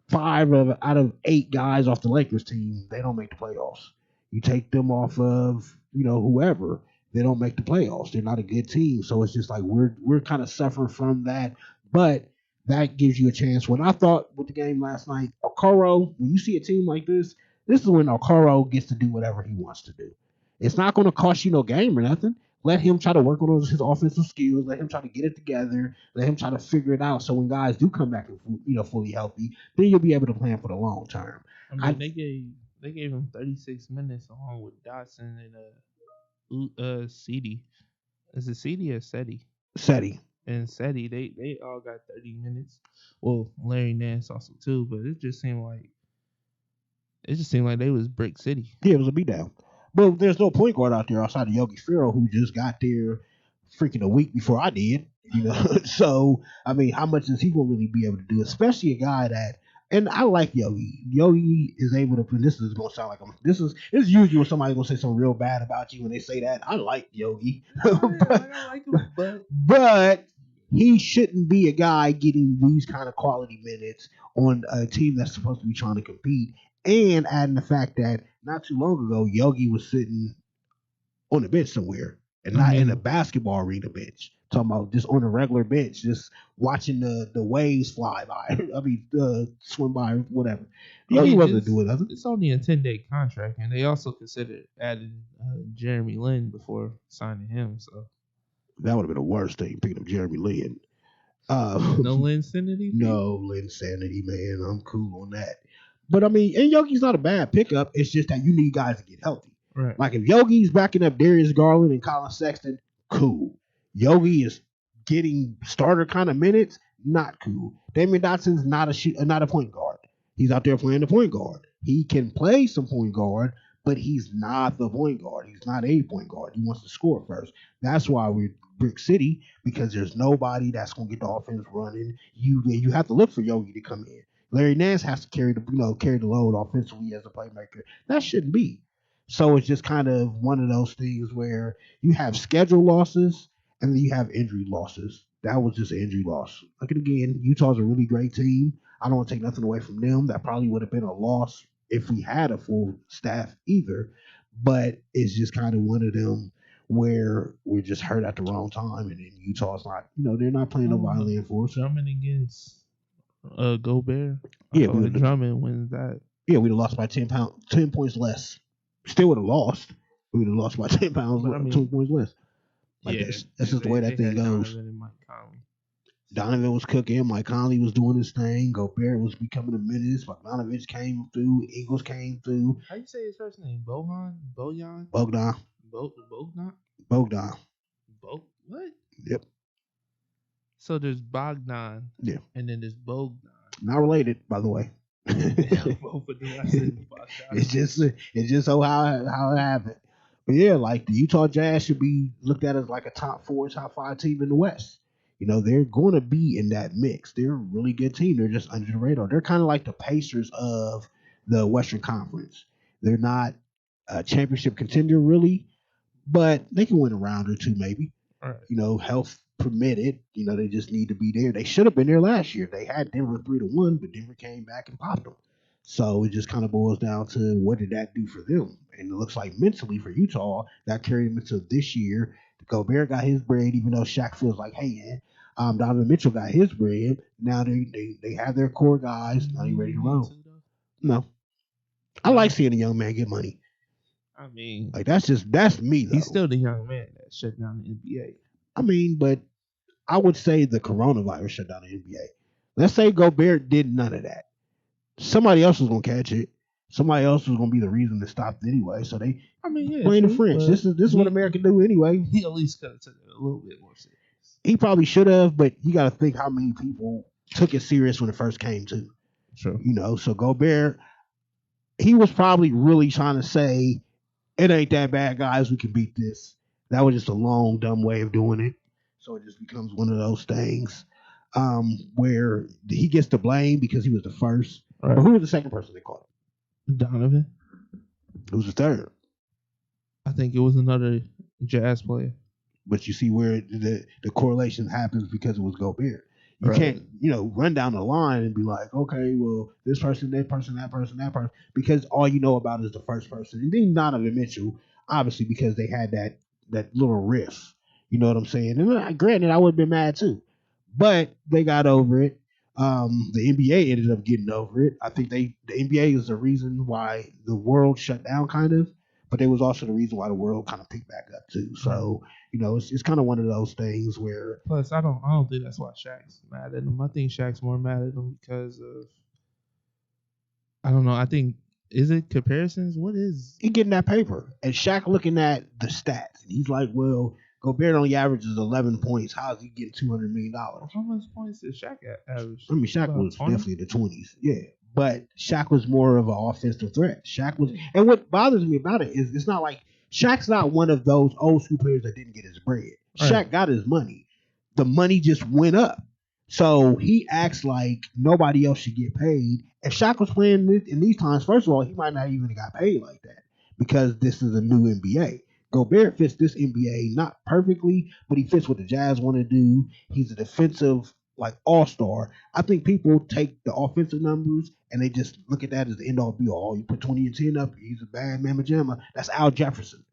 five out of eight guys off the Lakers team, they don't make the playoffs. You take them off of whoever, they don't make the playoffs. They're not a good team, so it's just like we're kind of suffering from that. But that gives you a chance. When I thought with the game last night, Okoro, when you see a team like this is when Okoro gets to do whatever he wants to do. It's not going to cost you no game or nothing. Let him try to work on his offensive skills. Let him try to get it together. Let him try to figure it out. So when guys do come back, fully healthy, then you'll be able to plan for the long term. I mean, they gave him 36 minutes along with Dotson and Cedi. Is it Cedi or Seti? Seti. And Seti, they all got 30 minutes. Well, Larry Nance also too, but it just seemed like they was Brick City. Yeah, it was a beatdown. But there's no point guard out there outside of Yogi Ferrell, who just got there freaking a week before I did. So I mean, how much is he gonna really be able to do? Especially a guy that, and I like Yogi. Yogi is able to. This is gonna sound like this is usually when somebody's gonna say something real bad about you when they say that. I like Yogi, I like him, but he shouldn't be a guy getting these kind of quality minutes on a team that's supposed to be trying to compete. And adding the fact that not too long ago, Yogi was sitting on the bench somewhere and not in a basketball arena bench. Talking about just on a regular bench, just watching the waves fly by. I mean, swim by, whatever. Yogi wasn't doing nothing. It's only a 10-day contract, and they also considered adding Jeremy Lin before signing him. So that would have been the worst thing, picking up Jeremy Lin. No Linsanity? No Linsanity, man. I'm cool on that. But I mean, and Yogi's not a bad pickup. It's just that you need guys to get healthy. Right. Like if Yogi's backing up Darius Garland and Colin Sexton, cool. Yogi is getting starter kind of minutes, not cool. Damian Dotson's not a point guard. He's out there playing the point guard. He can play some point guard, but he's not the point guard. He's not a point guard. He wants to score first. That's why we're Brick City, because there's nobody that's going to get the offense running. You have to look for Yogi to come in. Larry Nance has to carry the load offensively as a playmaker. That shouldn't be. So it's just kind of one of those things where you have schedule losses and then you have injury losses. That was just an injury loss. Like again, Utah's a really great team. I don't want to take nothing away from them. That probably would have been a loss if we had a full staff either. But it's just kind of one of them where we're just hurt at the wrong time, and then Utah's not, they're not playing no violent for us. Drummond against Gobert. Yeah, Drummond wins that. Yeah, we'd have lost by 10 points less. Still would have lost. We would have lost by 10 points less. Like Yeah, that's just the way that thing goes. Donovan was cooking. Mike Conley was doing his thing. Gobert was becoming a menace. Bogdanovich came through. Eagles came through. How you say his first name? Bogdan? Bogdan. Bogdan? Bogdan. What? Yep. So there's Bogdan. Yeah. And then there's Bogdan. Not related, by the way. It's just so how it happened. But yeah, like the Utah Jazz should be looked at as like a top 4, top 5 team in the West. They're going to be in that mix. They're a really good team. They're just under the radar. They're kind of like the Pacers of the Western Conference. They're not a championship contender really, but they can win a round or two maybe. All right. Health permitted. They just need to be there. They should have been there last year. They had Denver 3-1, but Denver came back and popped them. So it just kind of boils down to what did that do for them? And it looks like mentally for Utah, that carried them into this year. Gobert got his bread, even though Shaq feels like, hey, man, Donovan Mitchell got his bread. Now they have their core guys. Now they ready to roll. No. I like seeing a young man get money. I mean, like that's me though. He's still the young man that shut down the NBA. I mean, but I would say the coronavirus shut down the NBA. Let's say Gobert did none of that. Somebody else was gonna catch it. Somebody else was gonna be the reason to stop it anyway. So playing the French. This is what America do anyway. He at least could have took it a little bit more serious. He probably should have, but you got to think how many people took it serious when it first came to. True. So Gobert, he was probably really trying to say, it ain't that bad, guys. We can beat this. That was just a long, dumb way of doing it. So it just becomes one of those things where he gets the blame because he was the first. Right. But who was the second person they caught? Donovan. Who was the third? I think it was another Jazz player. But you see where the correlation happens because it was Gobert. You Right. can't, run down the line and be like, okay, well, this person, that person, that person, that person, because all you know about is the first person. And then Donovan Mitchell, obviously, because they had that little riff. You know what I'm saying? And granted, I would have been mad too, but they got over it. The NBA ended up getting over it. I think the NBA is the reason why the world shut down, kind of, but it was also the reason why the world kind of picked back up too. So it's kind of one of those things where. Plus, I don't think that's why Shaq's mad at him. I think Shaq's more mad at him because of, I don't know. I think, is it comparisons? What is? He getting that paper, and Shaq looking at the stats, and he's like, "Well, Gobert only averages 11 points. How is he getting $200 million?" How much points did Shaq average? I mean, Shaq was 20? Definitely the 20s, yeah. But Shaq was more of an offensive threat. Shaq was, and what bothers me about it is it's not like Shaq's not one of those old school players that didn't get his bread. Right. Shaq got his money. The money just went up. So he acts like nobody else should get paid. If Shaq was playing in these times, first of all, he might not even have got paid like that because this is a new NBA. Gobert fits this NBA not perfectly, but he fits what the Jazz want to do. He's a defensive all-star. I think people take the offensive numbers and they just look at that as the end all be all. You put 20 and 10 up, he's a bad mamma jamma. That's Al Jefferson.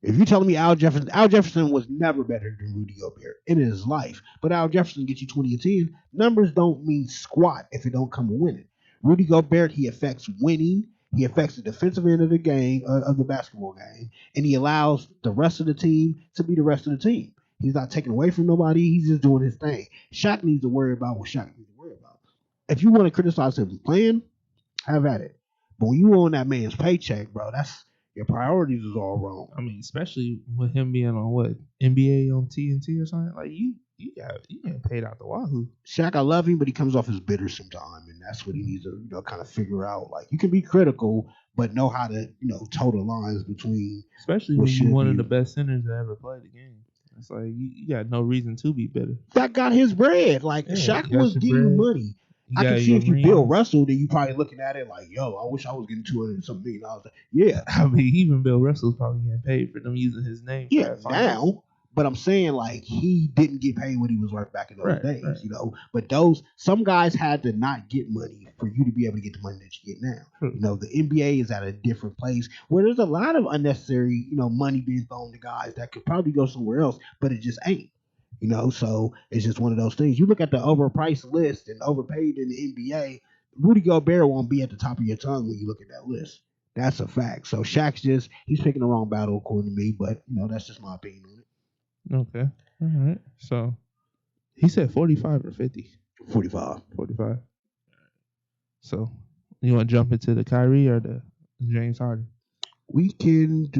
If you're telling me Al Jefferson was never better than Rudy Gobert in his life, but Al Jefferson gets you 20 and 10, numbers don't mean squat if it don't come with winning. Rudy Gobert, he affects winning. He affects the defensive end of the game, of the basketball game, and he allows the rest of the team to be the rest of the team. He's not taking away from nobody. He's just doing his thing. Shaq needs to worry about what Shaq needs to worry about. If you want to criticize him playing, have at it. But when you own that man's paycheck, bro, that's your priorities is all wrong. I mean, especially with him being on what, NBA on TNT or something. Like you getting paid out the wahoo. Shaq, I love him, but he comes off as bitter sometimes, and that's what he needs to kind of figure out. Like you can be critical, but know how to toe the lines between. Especially when you're one of the best centers that ever played the game. It's like you got no reason to be bitter. That got his bread. Like Shaq was getting money. I can see if you Bill Russell, then you probably looking at it like, yo, I wish I was getting $200 million. Yeah. I mean, even Bill Russell's probably getting paid for them using his name. Yeah, now. But I'm saying like he didn't get paid what he was worth back in those days, But some guys had to not get money for you to be able to get the money that you get now. The NBA is at a different place where there's a lot of unnecessary, money being thrown to guys that could probably go somewhere else, but it just ain't. So it's just one of those things. You look at the overpriced list and overpaid in the NBA, Rudy Gobert won't be at the top of your tongue when you look at that list. That's a fact. So Shaq's he's picking the wrong battle according to me, but that's just my opinion on it. Okay. All right. So he said 45 or 50? 45. 45. So you want to jump into the Kyrie or the James Harden? We can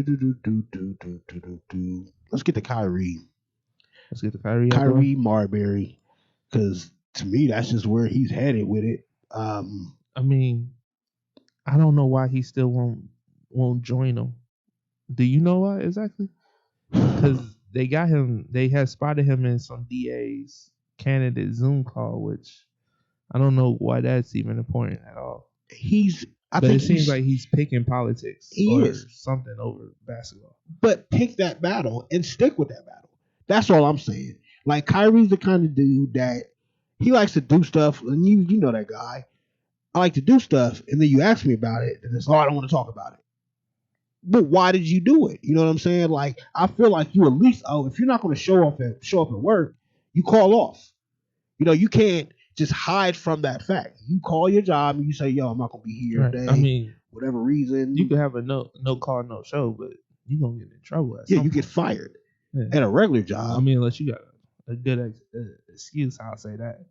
Let's get to Kyrie. Let's get to Kyrie. Kyrie Marbury, because to me that's just where he's headed with it. I mean, I don't know why he still won't join them. Do you know why exactly? Because they had spotted him in some DA's candidate Zoom call, which I don't know why that's even important at all. But it seems like he's picking politics or something over basketball. But pick that battle and stick with that battle. That's all I'm saying. Like Kyrie's the kind of dude that he likes to do stuff, and you know that guy. I like to do stuff, and then you ask me about it, and it's I don't want to talk about it. But why did you do it? You know what I'm saying? Like I feel like you at least if you're not going to show up at work, you call off. You can't just hide from that fact. You call your job and you say, "Yo, I'm not going to be here today." I mean, whatever reason, you could have a no call, no show, but you're gonna get in trouble. You get fired at a regular job. I mean, unless you got a good excuse, I'll say that.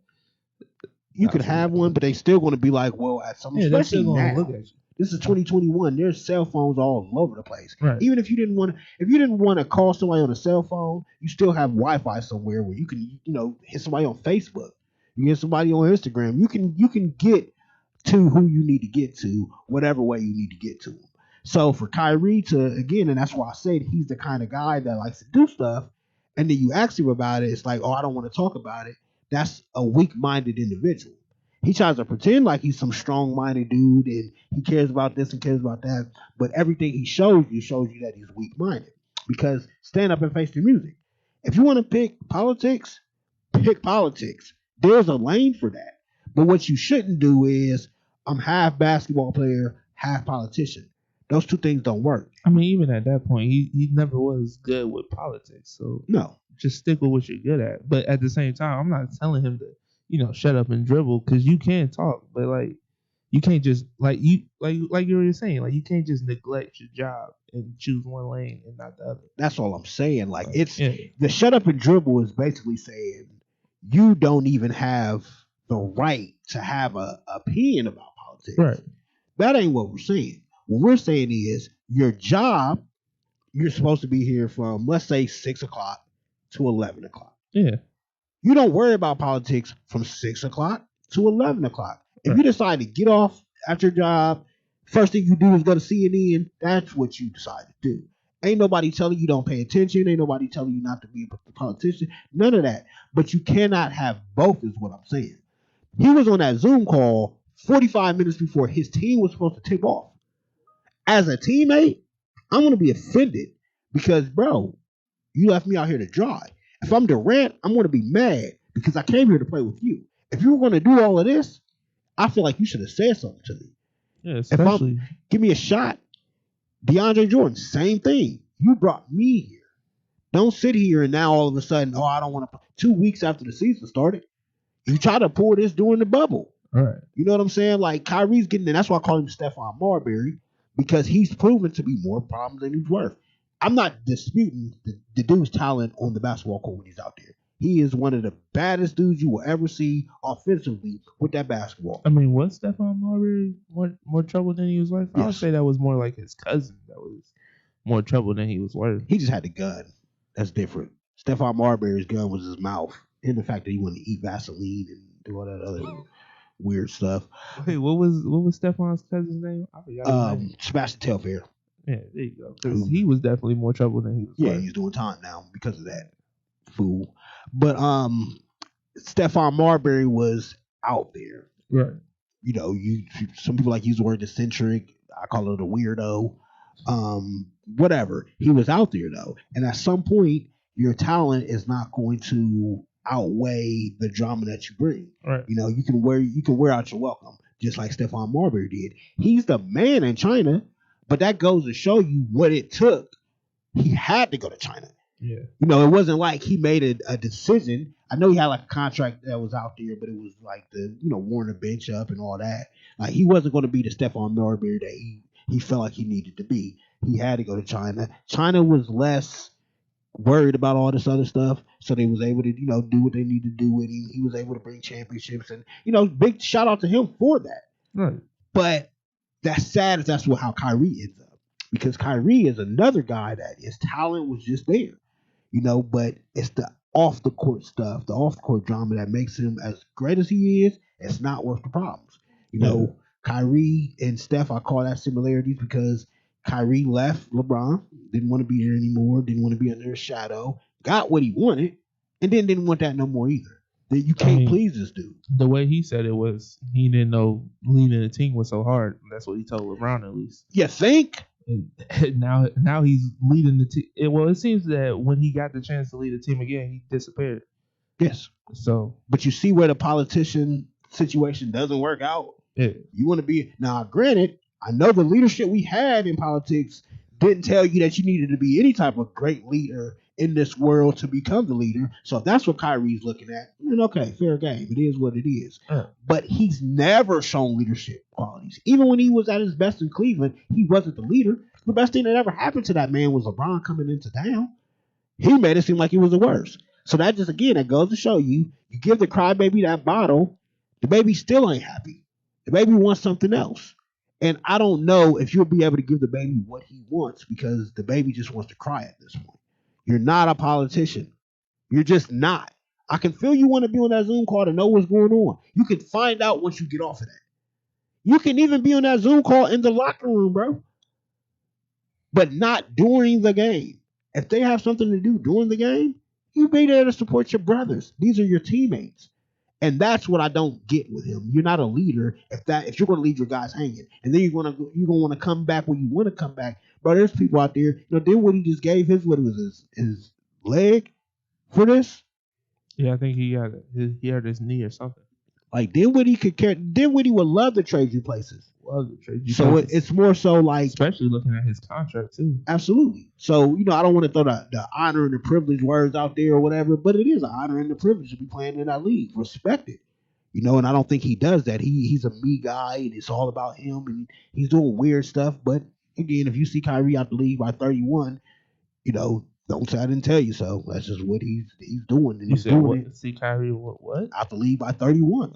You could have one, but they still going to be like, well, at some, especially now. Look at you. This is 2021. There's cell phones all over the place. Right. Even if you didn't want to call somebody on a cell phone, you still have Wi-Fi somewhere where you can, hit somebody on Facebook. You get somebody on Instagram. You can get to who you need to get to, whatever way you need to get to them. So for Kyrie to, again, and that's why I said he's the kind of guy that likes to do stuff, and then you ask him about it, it's like, oh, I don't want to talk about it. That's a weak-minded individual. He tries to pretend like he's some strong-minded dude and he cares about this and cares about that, but everything he shows you that he's weak-minded. Because stand up and face the music. If you want to pick politics, pick politics. There's a lane for that. But what you shouldn't do is, I'm half basketball player, half politician. Those two things don't work. I mean, even at that point, he never was good with politics. So No. just stick with what you're good at. But at the same time, I'm not telling him to, shut up and dribble, because you can talk, but like you can't just like you were saying, like you can't just neglect your job and choose one lane and not the other. That's all I'm saying. Like it's Yeah. the shut up and dribble is basically saying you don't even have the right to have a opinion about politics. Right. That ain't what we're saying. What we're saying is your job, you're supposed to be here from, let's say, 6 o'clock to 11 o'clock. Yeah. You don't worry about politics from 6 o'clock to 11 o'clock. If Right. you decide to get off at your job, first thing you do is go to CNN, that's what you decide to do. Ain't nobody telling you don't pay attention. Ain't nobody telling you not to be a politician. None of that. But you cannot have both is what I'm saying. He was on that Zoom call 45 minutes before his team was supposed to tip off. As a teammate, I'm going to be offended because, bro, you left me out here to dry. If I'm Durant, I'm going to be mad because I came here to play with you. If you were going to do all of this, I feel like you should have said something to me. Yeah, especially. Give me a shot. DeAndre Jordan, same thing. You brought me here. Don't sit here and now all of a sudden, I don't want to play. 2 weeks after the season started, you try to pull this during the bubble. All right. You know what I'm saying? Like Kyrie's getting in. That's why I call him Stephon Marbury, because he's proven to be more problems than he's worth. I'm not disputing the dude's talent on the basketball court when he's out there. He is one of the baddest dudes you will ever see offensively with that basketball. I mean, was Stephon Marbury more trouble than he was worth? I would Yes. say that was more like his cousin that was more trouble than he was worth. He just had the gun. That's different. Stephon Marbury's gun was his mouth, and the fact that he wanted to eat Vaseline and do all that other weird stuff. Wait, what was Stephon's cousin's name? I forgot his name. Sebastian Telfair. Yeah, there you go. Because he was definitely more trouble than he was Yeah, worth. he's doing time now because of that fool. But Stephon Marbury was out there. Right. You know, some people like use the word eccentric. I call it a weirdo. Whatever. He was out there though, and at some point, your talent is not going to outweigh the drama that you bring. Right. You know, you can wear out your welcome, just like Stephon Marbury did. He's the man in China, but that goes to show you what it took. He had to go to China. Yeah. You know, it wasn't like he made a decision. I know he had like a contract that was out there, but it was like warring the bench up and all that. Like he wasn't going to be the Stephon Marbury that he felt like he needed to be. He had to go to China. China was less worried about all this other stuff, so they was able to do what they needed to do with him. He was able to bring championships, and big shout out to him for that. Right. But that's sad if that's how Kyrie ends up, because Kyrie is another guy that his talent was just there, but it's the off the court stuff, the off the court drama that makes him as great as he is. It's not worth the problems. Kyrie and Steph, I call that similarities because Kyrie left LeBron, didn't want to be there anymore, didn't want to be under his shadow, got what he wanted, and then didn't want that no more either. That you can't please this dude. The way he said it was he didn't know leading the team was so hard. That's what he told LeBron at least. You think? And now he's leading the team. Well, it seems that when he got the chance to lead the team again, he disappeared. Yes. So, but you see where the politician situation doesn't work out. Yeah. You want to be now. Granted, I know the leadership we had in politics didn't tell you that you needed to be any type of great leader in this world to become the leader. So if that's what Kyrie's looking at, then okay, fair game. It is what it is. But he's never shown leadership qualities. Even when he was at his best in Cleveland, he wasn't the leader. The best thing that ever happened to that man was LeBron coming into town. He made it seem like he was the worst. So that just, again, that goes to show you give the crybaby that bottle, the baby still ain't happy. The baby wants something else. And I don't know if you'll be able to give the baby what he wants because the baby just wants to cry at this point. You're not a politician. You're just not. I can feel you want to be on that Zoom call to know what's going on. You can find out once you get off of that. You can even be on that Zoom call in the locker room, bro. But not during the game. If they have something to do during the game, you be there to support your brothers. These are your teammates. And that's what I don't get with him. You're not a leader if you're going to leave your guys hanging, and then you're gonna want to come back when you want to come back. But there's people out there, then what he just gave his leg for this. Yeah, I think he hurt his knee or something. Like Dinwiddie would love to trade you places. Love to trade you. So it's more so like, especially looking at his contract too. Absolutely. So I don't want to throw the honor and the privilege words out there or whatever, but it is an honor and the privilege to be playing in that league. Respect it. And I don't think he does that. He's a me guy, and it's all about him, and he's doing weird stuff. But again, if you see Kyrie out the league by 31, don't say I didn't tell you so. That's just what he's doing. And he's doing it. See Kyrie what? Out the league by 31.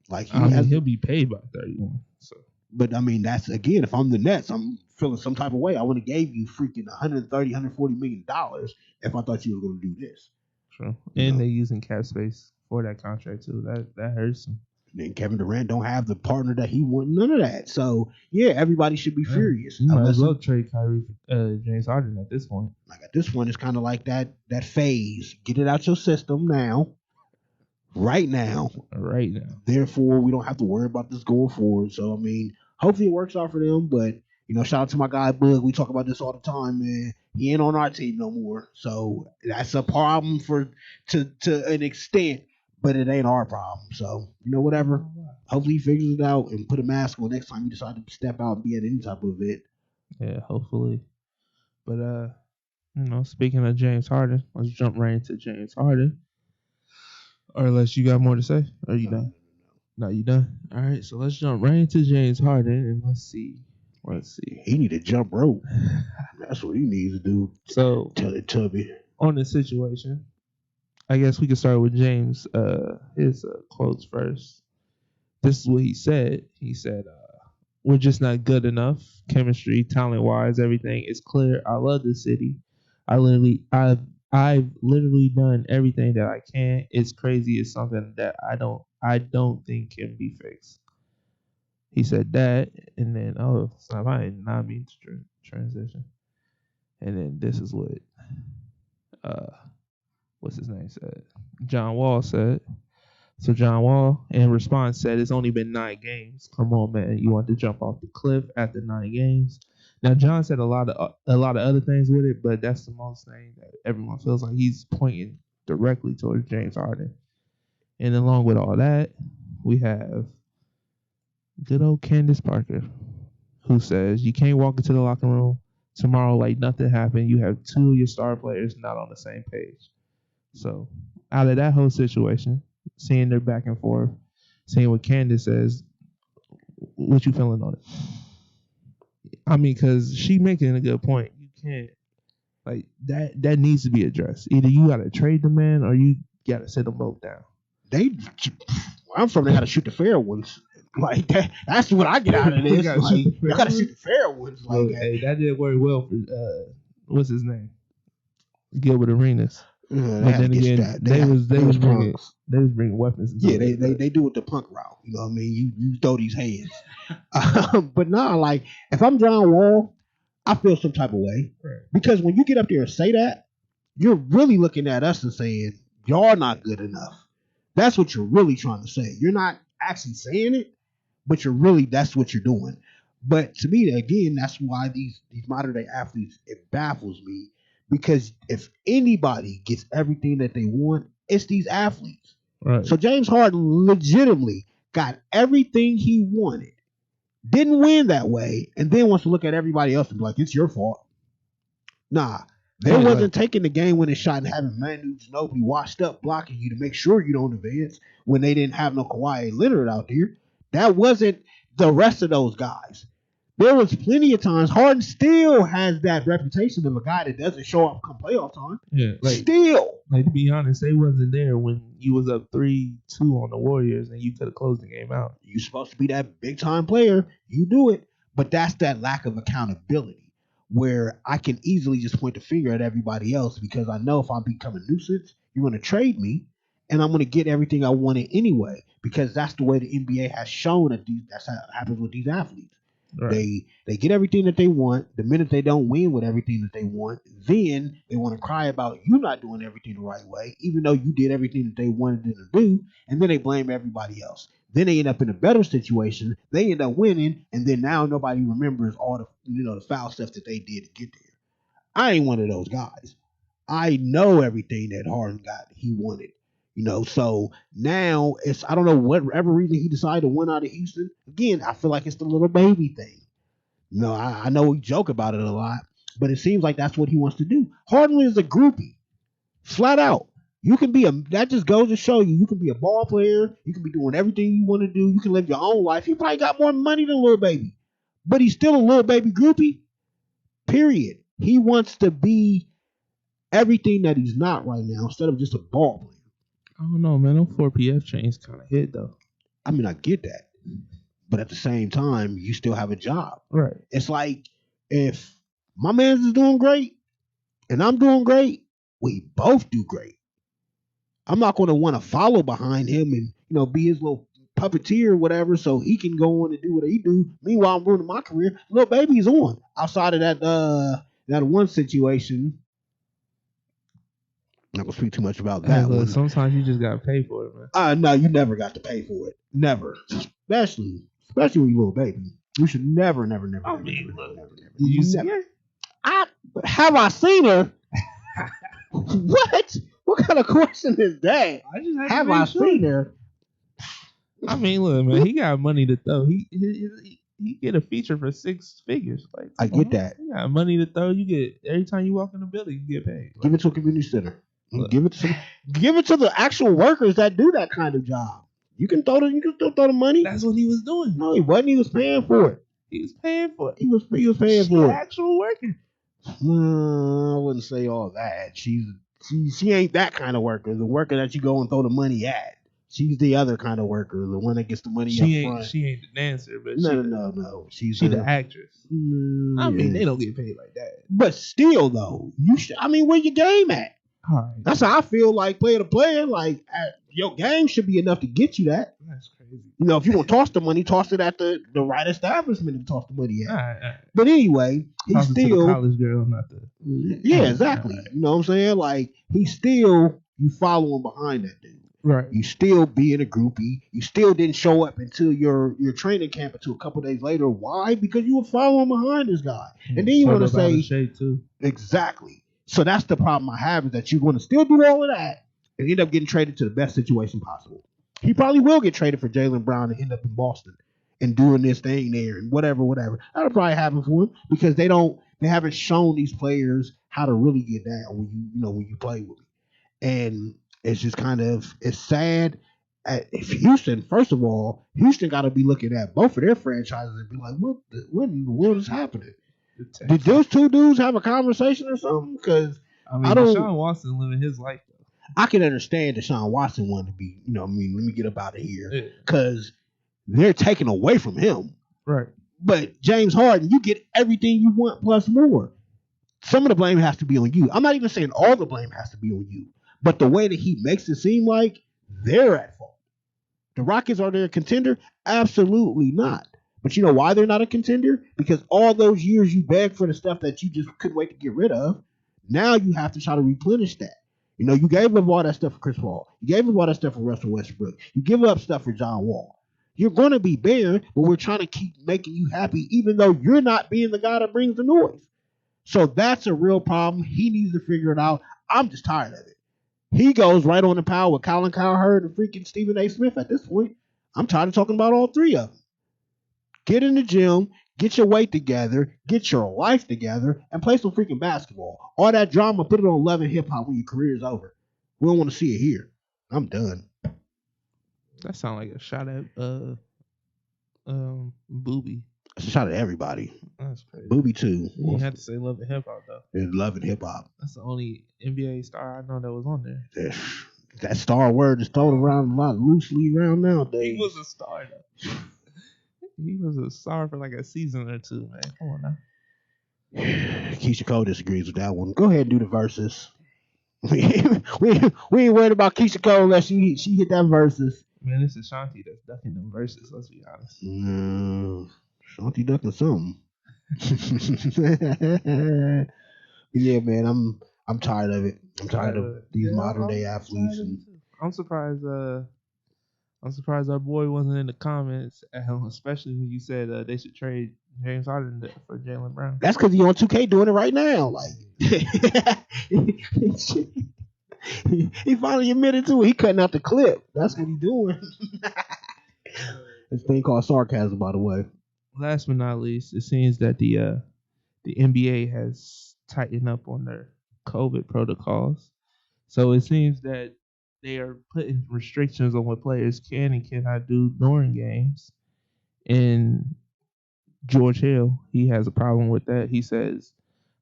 Like he'll be paid by 31. So. But that's again, if I'm the Nets, I'm feeling some type of way. I would have gave you freaking $130, $140 million if I thought you were going to do this. True. And they're using cap space for that contract too. That hurts him. And then Kevin Durant don't have the partner that he want. None of that. So yeah, everybody should be furious. You might as well trade Kyrie for James Harden at this point. Like at this point, it's kind of like that phase. Get it out your system now. Right now. Therefore, we don't have to worry about this going forward. So hopefully it works out for them. But shout out to my guy Bug. We talk about this all the time, man. He ain't on our team no more. So that's a problem to an extent, but it ain't our problem. So whatever. Hopefully he figures it out and put a mask on next time you decide to step out and be at any type of event. Yeah, hopefully. But speaking of James Harden, let's jump right into James Harden. Or unless you got more to say. Are you done? No, you done? All right, so let's jump right into James Harden and let's see. He need to jump rope. That's what he needs to do. So tell it Tubby. On this situation, I guess we can start with James. His quotes first. This is what he said. He said, "We're just not good enough. Chemistry, talent-wise, everything is clear. I love the city. I've literally done everything that I can. It's crazy. It's something that I don't think can be fixed." He said that, and then I did not mean to transition. And then this is what what's his name said. John Wall said. So John Wall, in response, said, "It's only been 9 games. Come on, man. You want to jump off the cliff after 9 games?" Now, John said a lot of other things with it, but that's the most thing that everyone feels like he's pointing directly towards James Harden. And along with all that, we have good old Candace Parker, who says, "You can't walk into the locker room tomorrow like nothing happened. You have 2 of your star players not on the same page." So, out of that whole situation, seeing their back and forth, seeing what Candace says, what you feeling on it? Because she making a good point. You can't, like, that needs to be addressed. Either you got to trade the man or you got to sit them both down. I'm from they got to shoot the fair ones. Like that. That's what I get out of this. You got to shoot the fair ones. Like that. Hey, that did work well for what's his name, Gilbert Arenas. But then again, they was bringing weapons. Yeah, they do it the punk route. You know what I mean? You throw these hands. But nah, like if I'm John Wall, I feel some type of way. Right. Because when you get up there and say that, you're really looking at us and saying, y'all not good enough. That's what you're really trying to say. You're not actually saying it, but that's what you're doing. But to me, again, that's why these modern day athletes, it baffles me. Because if anybody gets everything that they want, it's these athletes. Right. So James Harden legitimately got everything he wanted, didn't win that way, and then wants to look at everybody else and be like, it's your fault. Nah, they wasn't taking the game-winning shot and having Manu Ginobili washed up blocking you to make sure you don't advance when they didn't have no Kawhi Leonard out there. That wasn't the rest of those guys. There was plenty of times Harden still has that reputation of a guy that doesn't show up come playoff time. Yeah, still. Like to be honest, they wasn't there when you was up 3-2 on the Warriors and you could have closed the game out. You supposed to be that big time player. You do it. But that's that lack of accountability where I can easily just point the finger at everybody else because I know if I become a nuisance, you're going to trade me and I'm going to get everything I wanted anyway because that's the way the NBA has shown that that's how it happens with these athletes. Right. They get everything that they want. The minute they don't win with everything that they want, then they want to cry about you not doing everything the right way, even though you did everything that they wanted them to do, and then they blame everybody else. Then they end up in a better situation. They end up winning, and then now nobody remembers all the the foul stuff that they did to get there. I ain't one of those guys. I know everything that Harden got he wanted. So now I don't know whatever reason he decided to win out of Houston. Again, I feel like it's the little baby thing. I know we joke about it a lot, but it seems like that's what he wants to do. Harden is a groupie, flat out. You can be that just goes to show you can be a ball player. You can be doing everything you want to do. You can live your own life. He probably got more money than Lil Baby, but he's still a Lil Baby groupie. Period. He wants to be everything that he's not right now instead of just a ball player. I don't know, man. Them 4PF chains kind of hit though. I mean, I get that, but at the same time, you still have a job. Right. It's like if my man's is doing great and I'm doing great, we both do great. I'm not going to want to follow behind him and be his little puppeteer or whatever, so he can go on and do what he do. Meanwhile, I'm ruining my career. Lil Baby's on. Outside of that one situation. I'm not gonna speak too much about that one. Sometimes you just gotta pay for it, man. No, you never got to pay for it. Never. Especially when you're Lil Baby. You should never. I mean, look. Did you see her? Have I seen her? What? What kind of question is that? Have I seen her? I mean, look, man. He got money to throw. He get a feature for 6 figures. Like, I get that. You got money to throw. You get every time you walk in the building, you get paid. Give it to a community center. Give it to the actual workers that do that kind of job. You can still throw the money. That's what he was doing. No, he wasn't. He was paying for it. He was paying for it. He was paying for it. Actual worker. I wouldn't say all that. She ain't that kind of worker. The worker that you go and throw the money at. She's the other kind of worker, the one that gets the money up front. She ain't the dancer, but no. She's the actress. I mean, they don't get paid like that. But still, though, where your game at? All right. That's how I feel like player to player. Like your game should be enough to get you that. That's crazy. If you want to toss the money, toss it at the right establishment to toss the money at. All right. But anyway, he's still to the college girl, not the. Yeah, exactly. Right. You know what I'm saying? Like he's still you following behind that dude. Right. You still being a groupie. You still didn't show up until your training camp until a couple days later. Why? Because you were following behind this guy. And then you want to say too. Exactly. So that's the problem I have is that you're going to still do all of that and end up getting traded to the best situation possible. He probably will get traded for Jaylen Brown and end up in Boston and doing this thing there and whatever. That'll probably happen for him because they haven't shown these players how to really get down when you play with them. And it's just it's sad. If Houston, first of all, Houston got to be looking at both of their franchises and be like, what in the world is happening? Did those two dudes have a conversation or something? Because Deshaun Watson living his life though. I can understand Deshaun Watson wanting to be, let me get up out of here because they're taking away from him. Right. But James Harden, you get everything you want plus more. Some of the blame has to be on you. I'm not even saying all the blame has to be on you, but the way that he makes it seem like they're at fault. The Rockets, are they a contender? Absolutely not. But you know why they're not a contender? Because all those years you begged for the stuff that you just couldn't wait to get rid of, now you have to try to replenish that. You gave up all that stuff for Chris Paul. You gave up all that stuff for Russell Westbrook. You give up stuff for John Wall. You're going to be bare, but we're trying to keep making you happy, even though you're not being the guy that brings the noise. So that's a real problem. He needs to figure it out. I'm just tired of it. He goes right on the power with Colin Cowherd and freaking Stephen A. Smith at this point. I'm tired of talking about all three of them. Get in the gym, get your weight together, get your life together, and play some freaking basketball. All that drama, put it on Love and Hip Hop when your career is over. We don't want to see it here. I'm done. That sounds like a shot at Booby. It's a shot at everybody. That's crazy. Booby too. You had to say Love and Hip Hop though. It's Love and Hip Hop. That's the only NBA star I know that was on there. That star word is thrown around a lot loosely around nowadays. He was a star though. He was a star for like a season or two, man. Come on now. Keisha Cole disagrees with that one. Go ahead and do the verses. we ain't worried about Keisha Cole unless she hit that verses. Man, this is Shanti that's ducking them verses. Let's be honest. Shanti ducking something. Yeah, man, I'm tired of it. I'm tired of these modern day athletes. I'm surprised. I'm surprised our boy wasn't in the comments, especially when you said they should trade James Harden for Jaylen Brown. That's because he on 2K doing it right now. Like he finally admitted to it. He cutting out the clip. That's what he doing. This thing called sarcasm, by the way. Last but not least, it seems that the NBA has tightened up on their COVID protocols. So it seems that they are putting restrictions on what players can and cannot do during games. And George Hill, he has a problem with that. He says,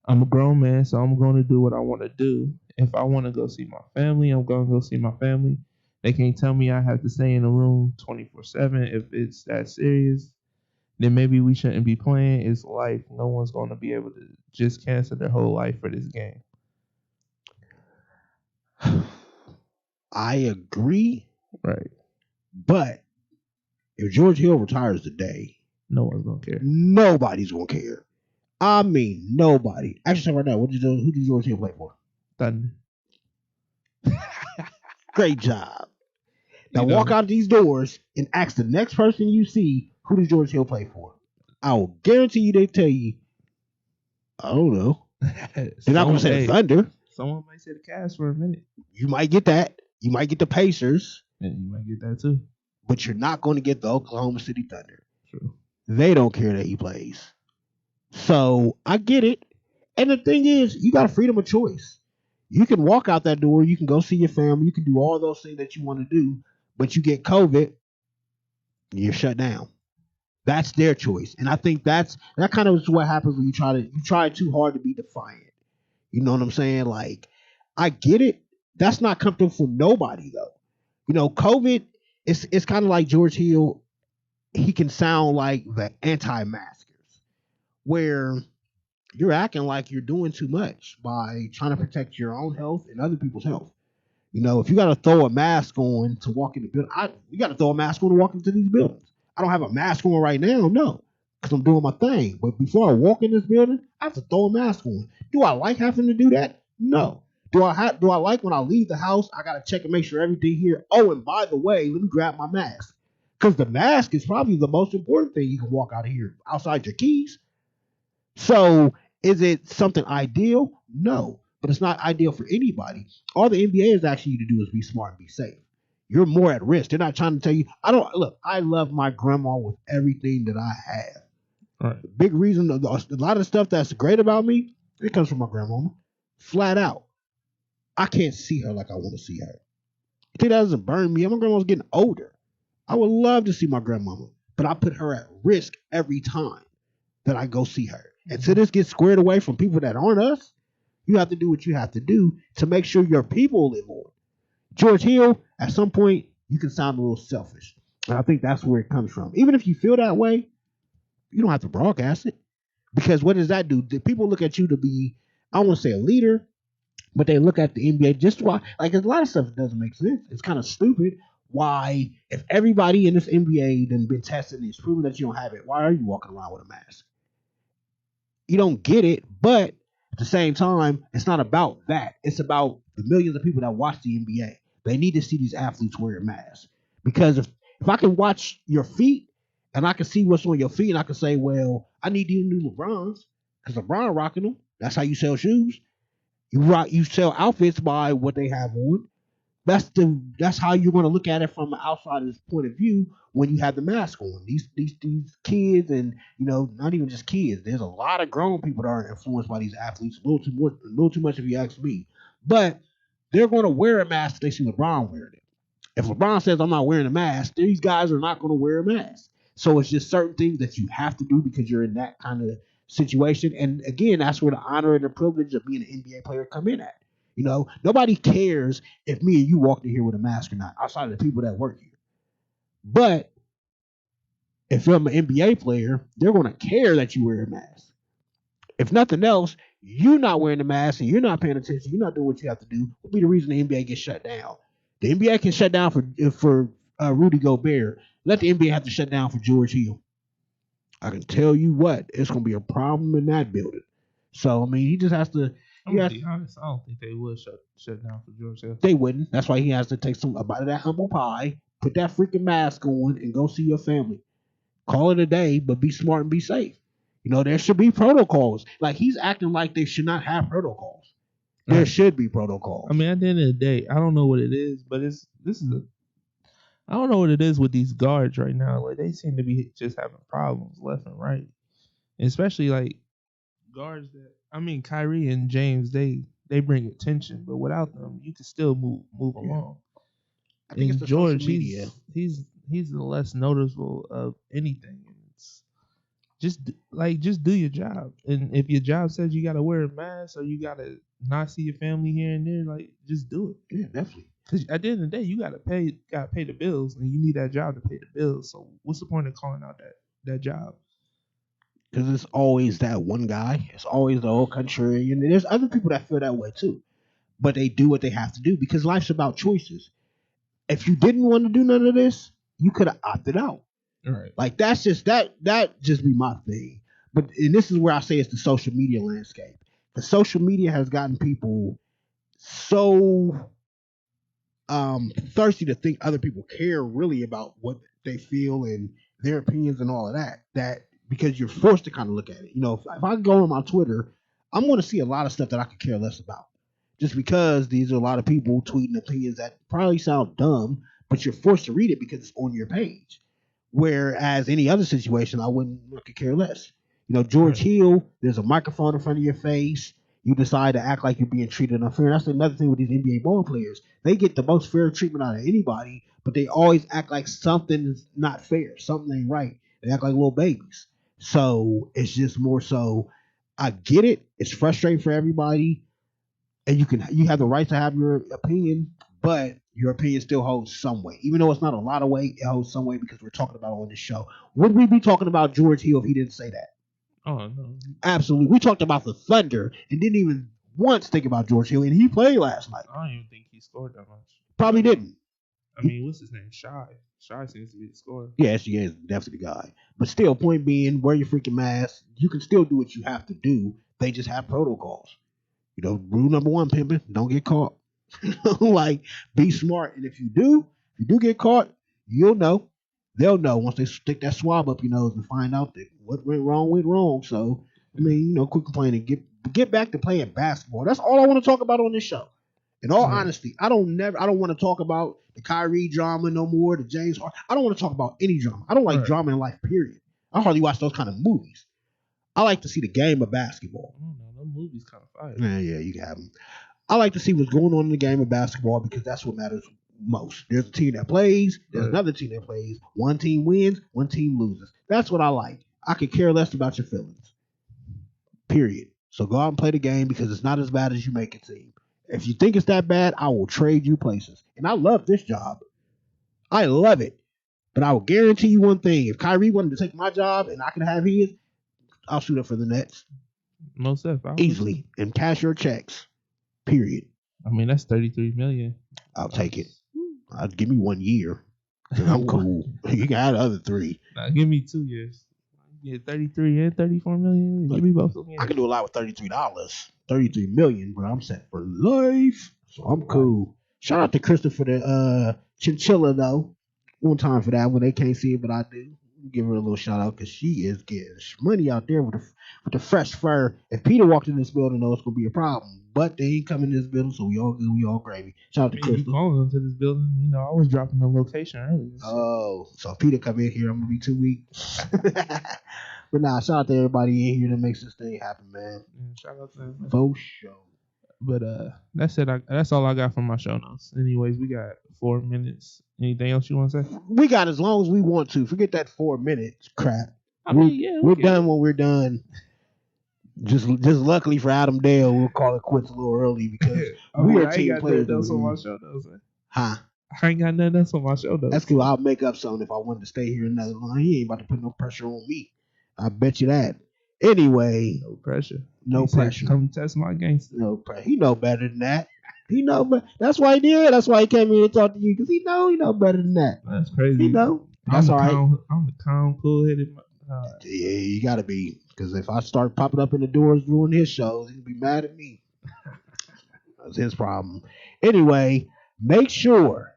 I'm a grown man, so I'm going to do what I want to do. If I want to go see my family, I'm going to go see my family. They can't tell me I have to stay in the room 24/7. If it's that serious, then maybe we shouldn't be playing. It's life. No one's going to be able to just cancel their whole life for this game. I agree. Right. But if George Hill retires today, no one's going to care. Nobody's going to care. I mean, nobody. Actually, right now, who did George Hill play for? Thunder. Great job. Now walk out of these doors and ask the next person you see, who does George Hill play for? I will guarantee you they tell you, I don't know. They're not going to say the Thunder. Someone might say the Cavs for a minute. You might get that. You might get the Pacers. And you might get that too. But you're not going to get the Oklahoma City Thunder. True. They don't care that he plays. So I get it. And the thing is, you got freedom of choice. You can walk out that door. You can go see your family. You can do all those things that you want to do. But you get COVID, you're shut down. That's their choice. And I think that kind of is what happens when you try too hard to be defiant. You know what I'm saying? Like, I get it. That's not comfortable for nobody, though. You know, COVID, it's kind of like George Hill. He can sound like the anti-maskers, where you're acting like you're doing too much by trying to protect your own health and other people's health. You know, if you got to throw a mask on to walk in the building, you got to throw a mask on to walk into these buildings. I don't have a mask on right now, no, because I'm doing my thing. But before I walk in this building, I have to throw a mask on. Do I like having to do that? No. Do I like when I leave the house, I got to check and make sure everything here. Oh, and by the way, let me grab my mask. Because the mask is probably the most important thing you can walk out of here outside your keys. So is it something ideal? No, but it's not ideal for anybody. All the NBA is asking you to do is be smart and be safe. You're more at risk. They're not trying to tell you. I love my grandma with everything that I have. Right. The big reason, a lot of the stuff that's great about me, it comes from my grandmama. Flat out. I can't see her like I want to see her. I think that doesn't burn me. My grandma's getting older. I would love to see my grandmama, but I put her at risk every time that I go see her. And so this gets squared away from people that aren't us. You have to do what you have to do to make sure your people live on. George Hill, at some point, you can sound a little selfish. And I think that's where it comes from. Even if you feel that way, you don't have to broadcast it. Because what does that do? The people look at you to be, I don't want to say a leader, but they look at the NBA just why, like a lot of stuff doesn't make sense. It's kind of stupid. Why, if everybody in this NBA done been tested and it's proven that you don't have it, why are you walking around with a mask? You don't get it, but at the same time, it's not about that. It's about the millions of people that watch the NBA. They need to see these athletes wearing masks. Because if I can watch your feet and I can see what's on your feet and I can say, well, I need these new LeBrons because LeBron rocking them. That's how you sell shoes. You sell outfits by what they have on. That's how you're going to look at it from an outsider's point of view when you have the mask on. These kids, and not even just kids. There's a lot of grown people that are influenced by these athletes. A little too much if you ask me. But they're going to wear a mask if they see LeBron wearing it. If LeBron says I'm not wearing a mask, these guys are not going to wear a mask. So it's just certain things that you have to do because you're in that kind of situation. And again, that's where the honor and the privilege of being an NBA player come in at. Nobody cares if me and you walked in here with a mask or not, outside of the people that work here. But If I'm an NBA player, they're going to care that you wear a mask. If nothing else, you not wearing the mask and you're not paying attention, you're not doing what you have to do, will be the reason the NBA gets shut down. The NBA can shut down for Rudy Gobert. Let the NBA have to shut down for George Hill. I can tell you what, it's going to be a problem in that building. So, I mean, he just has to. I'm gonna be honest. I don't think they would shut down for George Hill. They wouldn't. That's why he has to take a bite of that humble pie, put that freaking mask on, and go see your family. Call it a day, but be smart and be safe. You know, there should be protocols. Like, he's acting like they should not have protocols. There should be protocols. I mean, at the end of the day, I don't know what it is, but I don't know what it is with these guards right now. Like, they seem to be just having problems left and right, and especially like guards that, I mean, Kyrie and James, they bring attention, but without them, you can still move along. I think and George, he's the less noticeable of anything. It's just do your job, and if your job says you gotta wear a mask or you gotta not see your family here and there, like, just do it. Yeah, definitely. Because at the end of the day, you gotta pay the bills, and you need that job to pay the bills. So what's the point of calling out that job? Because it's always that one guy. It's always the whole country, and there's other people that feel that way too. But they do what they have to do because life's about choices. If you didn't want to do none of this, you could have opted out. Right. Like, that's just that just be my thing. But and this is where I say it's the social media landscape. The social media has gotten people so thirsty to think other people care really about what they feel and their opinions and all of that because you're forced to kind of look at it. You know, if I go on my Twitter, I'm going to see a lot of stuff that I could care less about. Just because these are a lot of people tweeting opinions that probably sound dumb, but you're forced to read it because it's on your page. Whereas any other situation, I wouldn't could care less. You know, George Hill, there's a microphone in front of your face. You decide to act like you're being treated unfair. That's another thing with these NBA ball players. They get the most fair treatment out of anybody, but they always act like something's not fair. Something ain't right. They act like little babies. So it's just more so, I get it. It's frustrating for everybody. And you have the right to have your opinion, but your opinion still holds some weight. Even though it's not a lot of weight, it holds some weight because we're talking about it on this show. Would we be talking about George Hill if he didn't say that? Oh, no. Absolutely. We talked about the Thunder and didn't even once think about George Hill, and he played last night. I don't even think he scored that much. Probably didn't. I mean, what's his name? Shy seems to be the scorer. Yeah, SGA is definitely the guy. But still, point being, wear your freaking mask. You can still do what you have to do. They just have protocols. You know, rule number one, pimping, don't get caught. Like, be smart. And if you do get caught, you'll know. They'll know once they stick that swab up your nose and find out that what went wrong. So, I mean, you know, quit complaining. Get back to playing basketball. That's all I want to talk about on this show. In all honesty, I don't want to talk about the Kyrie drama no more, the James Harden. I don't want to talk about any drama. I don't like drama in life, period. I hardly watch those kind of movies. I like to see the game of basketball. I don't know. Those movies kind of fire. Yeah, you can have them. I like to see what's going on in the game of basketball because that's what matters most. There's a team that plays. There's another team that plays. One team wins. One team loses. That's what I like. I could care less about your feelings. Period. So go out and play the game because it's not as bad as you make it seem. If you think it's that bad, I will trade you places. And I love this job. I love it. But I will guarantee you one thing. If Kyrie wanted to take my job and I can have his, I'll shoot up for the Nets. Most definitely. Easily. And cash your checks. Period. I mean, that's $33 million. I'll take it. Give me 1 year. I'm cool. You can have the other 3. Nah, give me 2 years. Yeah, 33 and 34 million. Give me both of them. I can do a lot with $33. $33 million, bro. I'm set for life. So I'm cool. Shout out to Christopher the Chinchilla though. One time for that when they can't see it, but I do. Give her a little shout out because she is getting money out there with the fresh fur. If Peter walked in this building, though, it's gonna be a problem. But they ain't coming in this building, so we all good. We all gravy. Shout out to Crystal. You calling them to this building? You know, I was dropping the location earlier. Oh, so if Peter come in here, I'm gonna be too weak. But nah, shout out to everybody in here that makes this thing happen, man. Shout out to them. For sure. But that's it. That's all I got from my show notes. Anyways, we got 4 minutes. Anything else you want to say? We got as long as we want to. Forget that 4 minutes crap. We're done when we're done. Just luckily for Adam Dale, we'll call it quits a little early because we are team players. Those on my show notes, man. Huh? I ain't got nothing else on my show though. That's cool. I'll make up something if I wanted to stay here another line. He ain't about to put no pressure on me. I bet you that. Anyway, No pressure. no He said, pressure. come test my gangster. No pressure. He know better than that. He know, but that's why he did. That's why he came here to talk to you because he know better than that. That's crazy. He know. That's all right. I'm the calm, cool-headed. Yeah, you gotta be because if I start popping up in the doors doing his shows, he'll be mad at me. That's his problem. Anyway, make sure.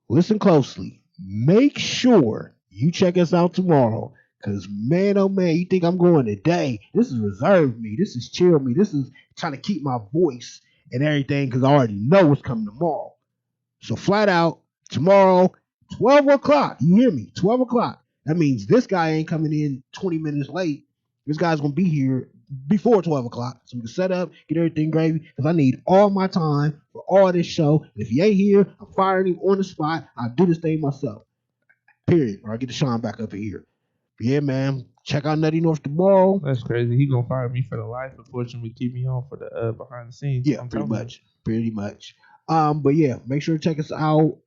Listen closely. Make sure you check us out tomorrow. Cause man, oh man, you think I'm going today? This is reserve me. This is chill me. This is trying to keep my voice and everything because I already know what's coming tomorrow. So flat out tomorrow, 12 o'clock. You hear me? 12 o'clock. That means this guy ain't coming in 20 minutes late. This guy's gonna be here before 12 o'clock. So we can set up, get everything gravy. Because I need all my time for all this show. And if he ain't here, I'm firing him on the spot. I'll do this thing myself. Period. Or I get the Sean back up in here. But yeah, man. Check out Nutty North tomorrow. That's crazy. He gonna fire me for the life. Unfortunately, keep me on for the behind the scenes. Yeah, pretty much. Pretty much. But yeah, make sure to check us out.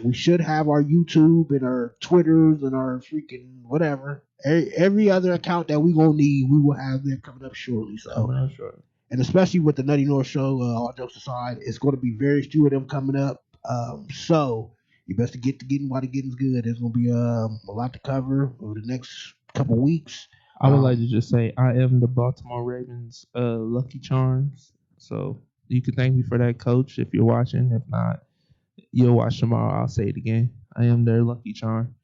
We should have our YouTube and our Twitters and our freaking whatever. Every other account that we gonna need, we will have them coming up shortly. So, sure. And especially with the Nutty North show, all jokes aside, it's going to be very few of them coming up. So you best to get to getting while the getting's good. There's going to be a lot to cover over the next couple weeks. I would like to just say I am the Baltimore Ravens Lucky Charms. So you can thank me for that, Coach, if you're watching. If not, you'll watch tomorrow. I'll say it again. I am their Lucky Charm.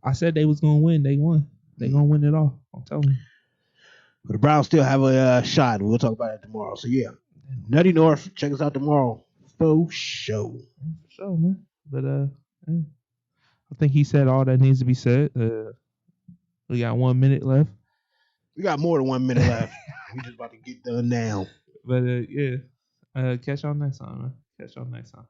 I said they was gonna win. They won. They gonna win it all. I'm telling you. But the Browns still have a shot. We'll talk about it tomorrow. So yeah, Nutty North, check us out tomorrow. Faux show. For sure, man. But yeah. I think he said all that needs to be said. We got 1 minute left. We got more than 1 minute left. We just about to get done now. But yeah. Catch y'all next time, man. Catch y'all next time.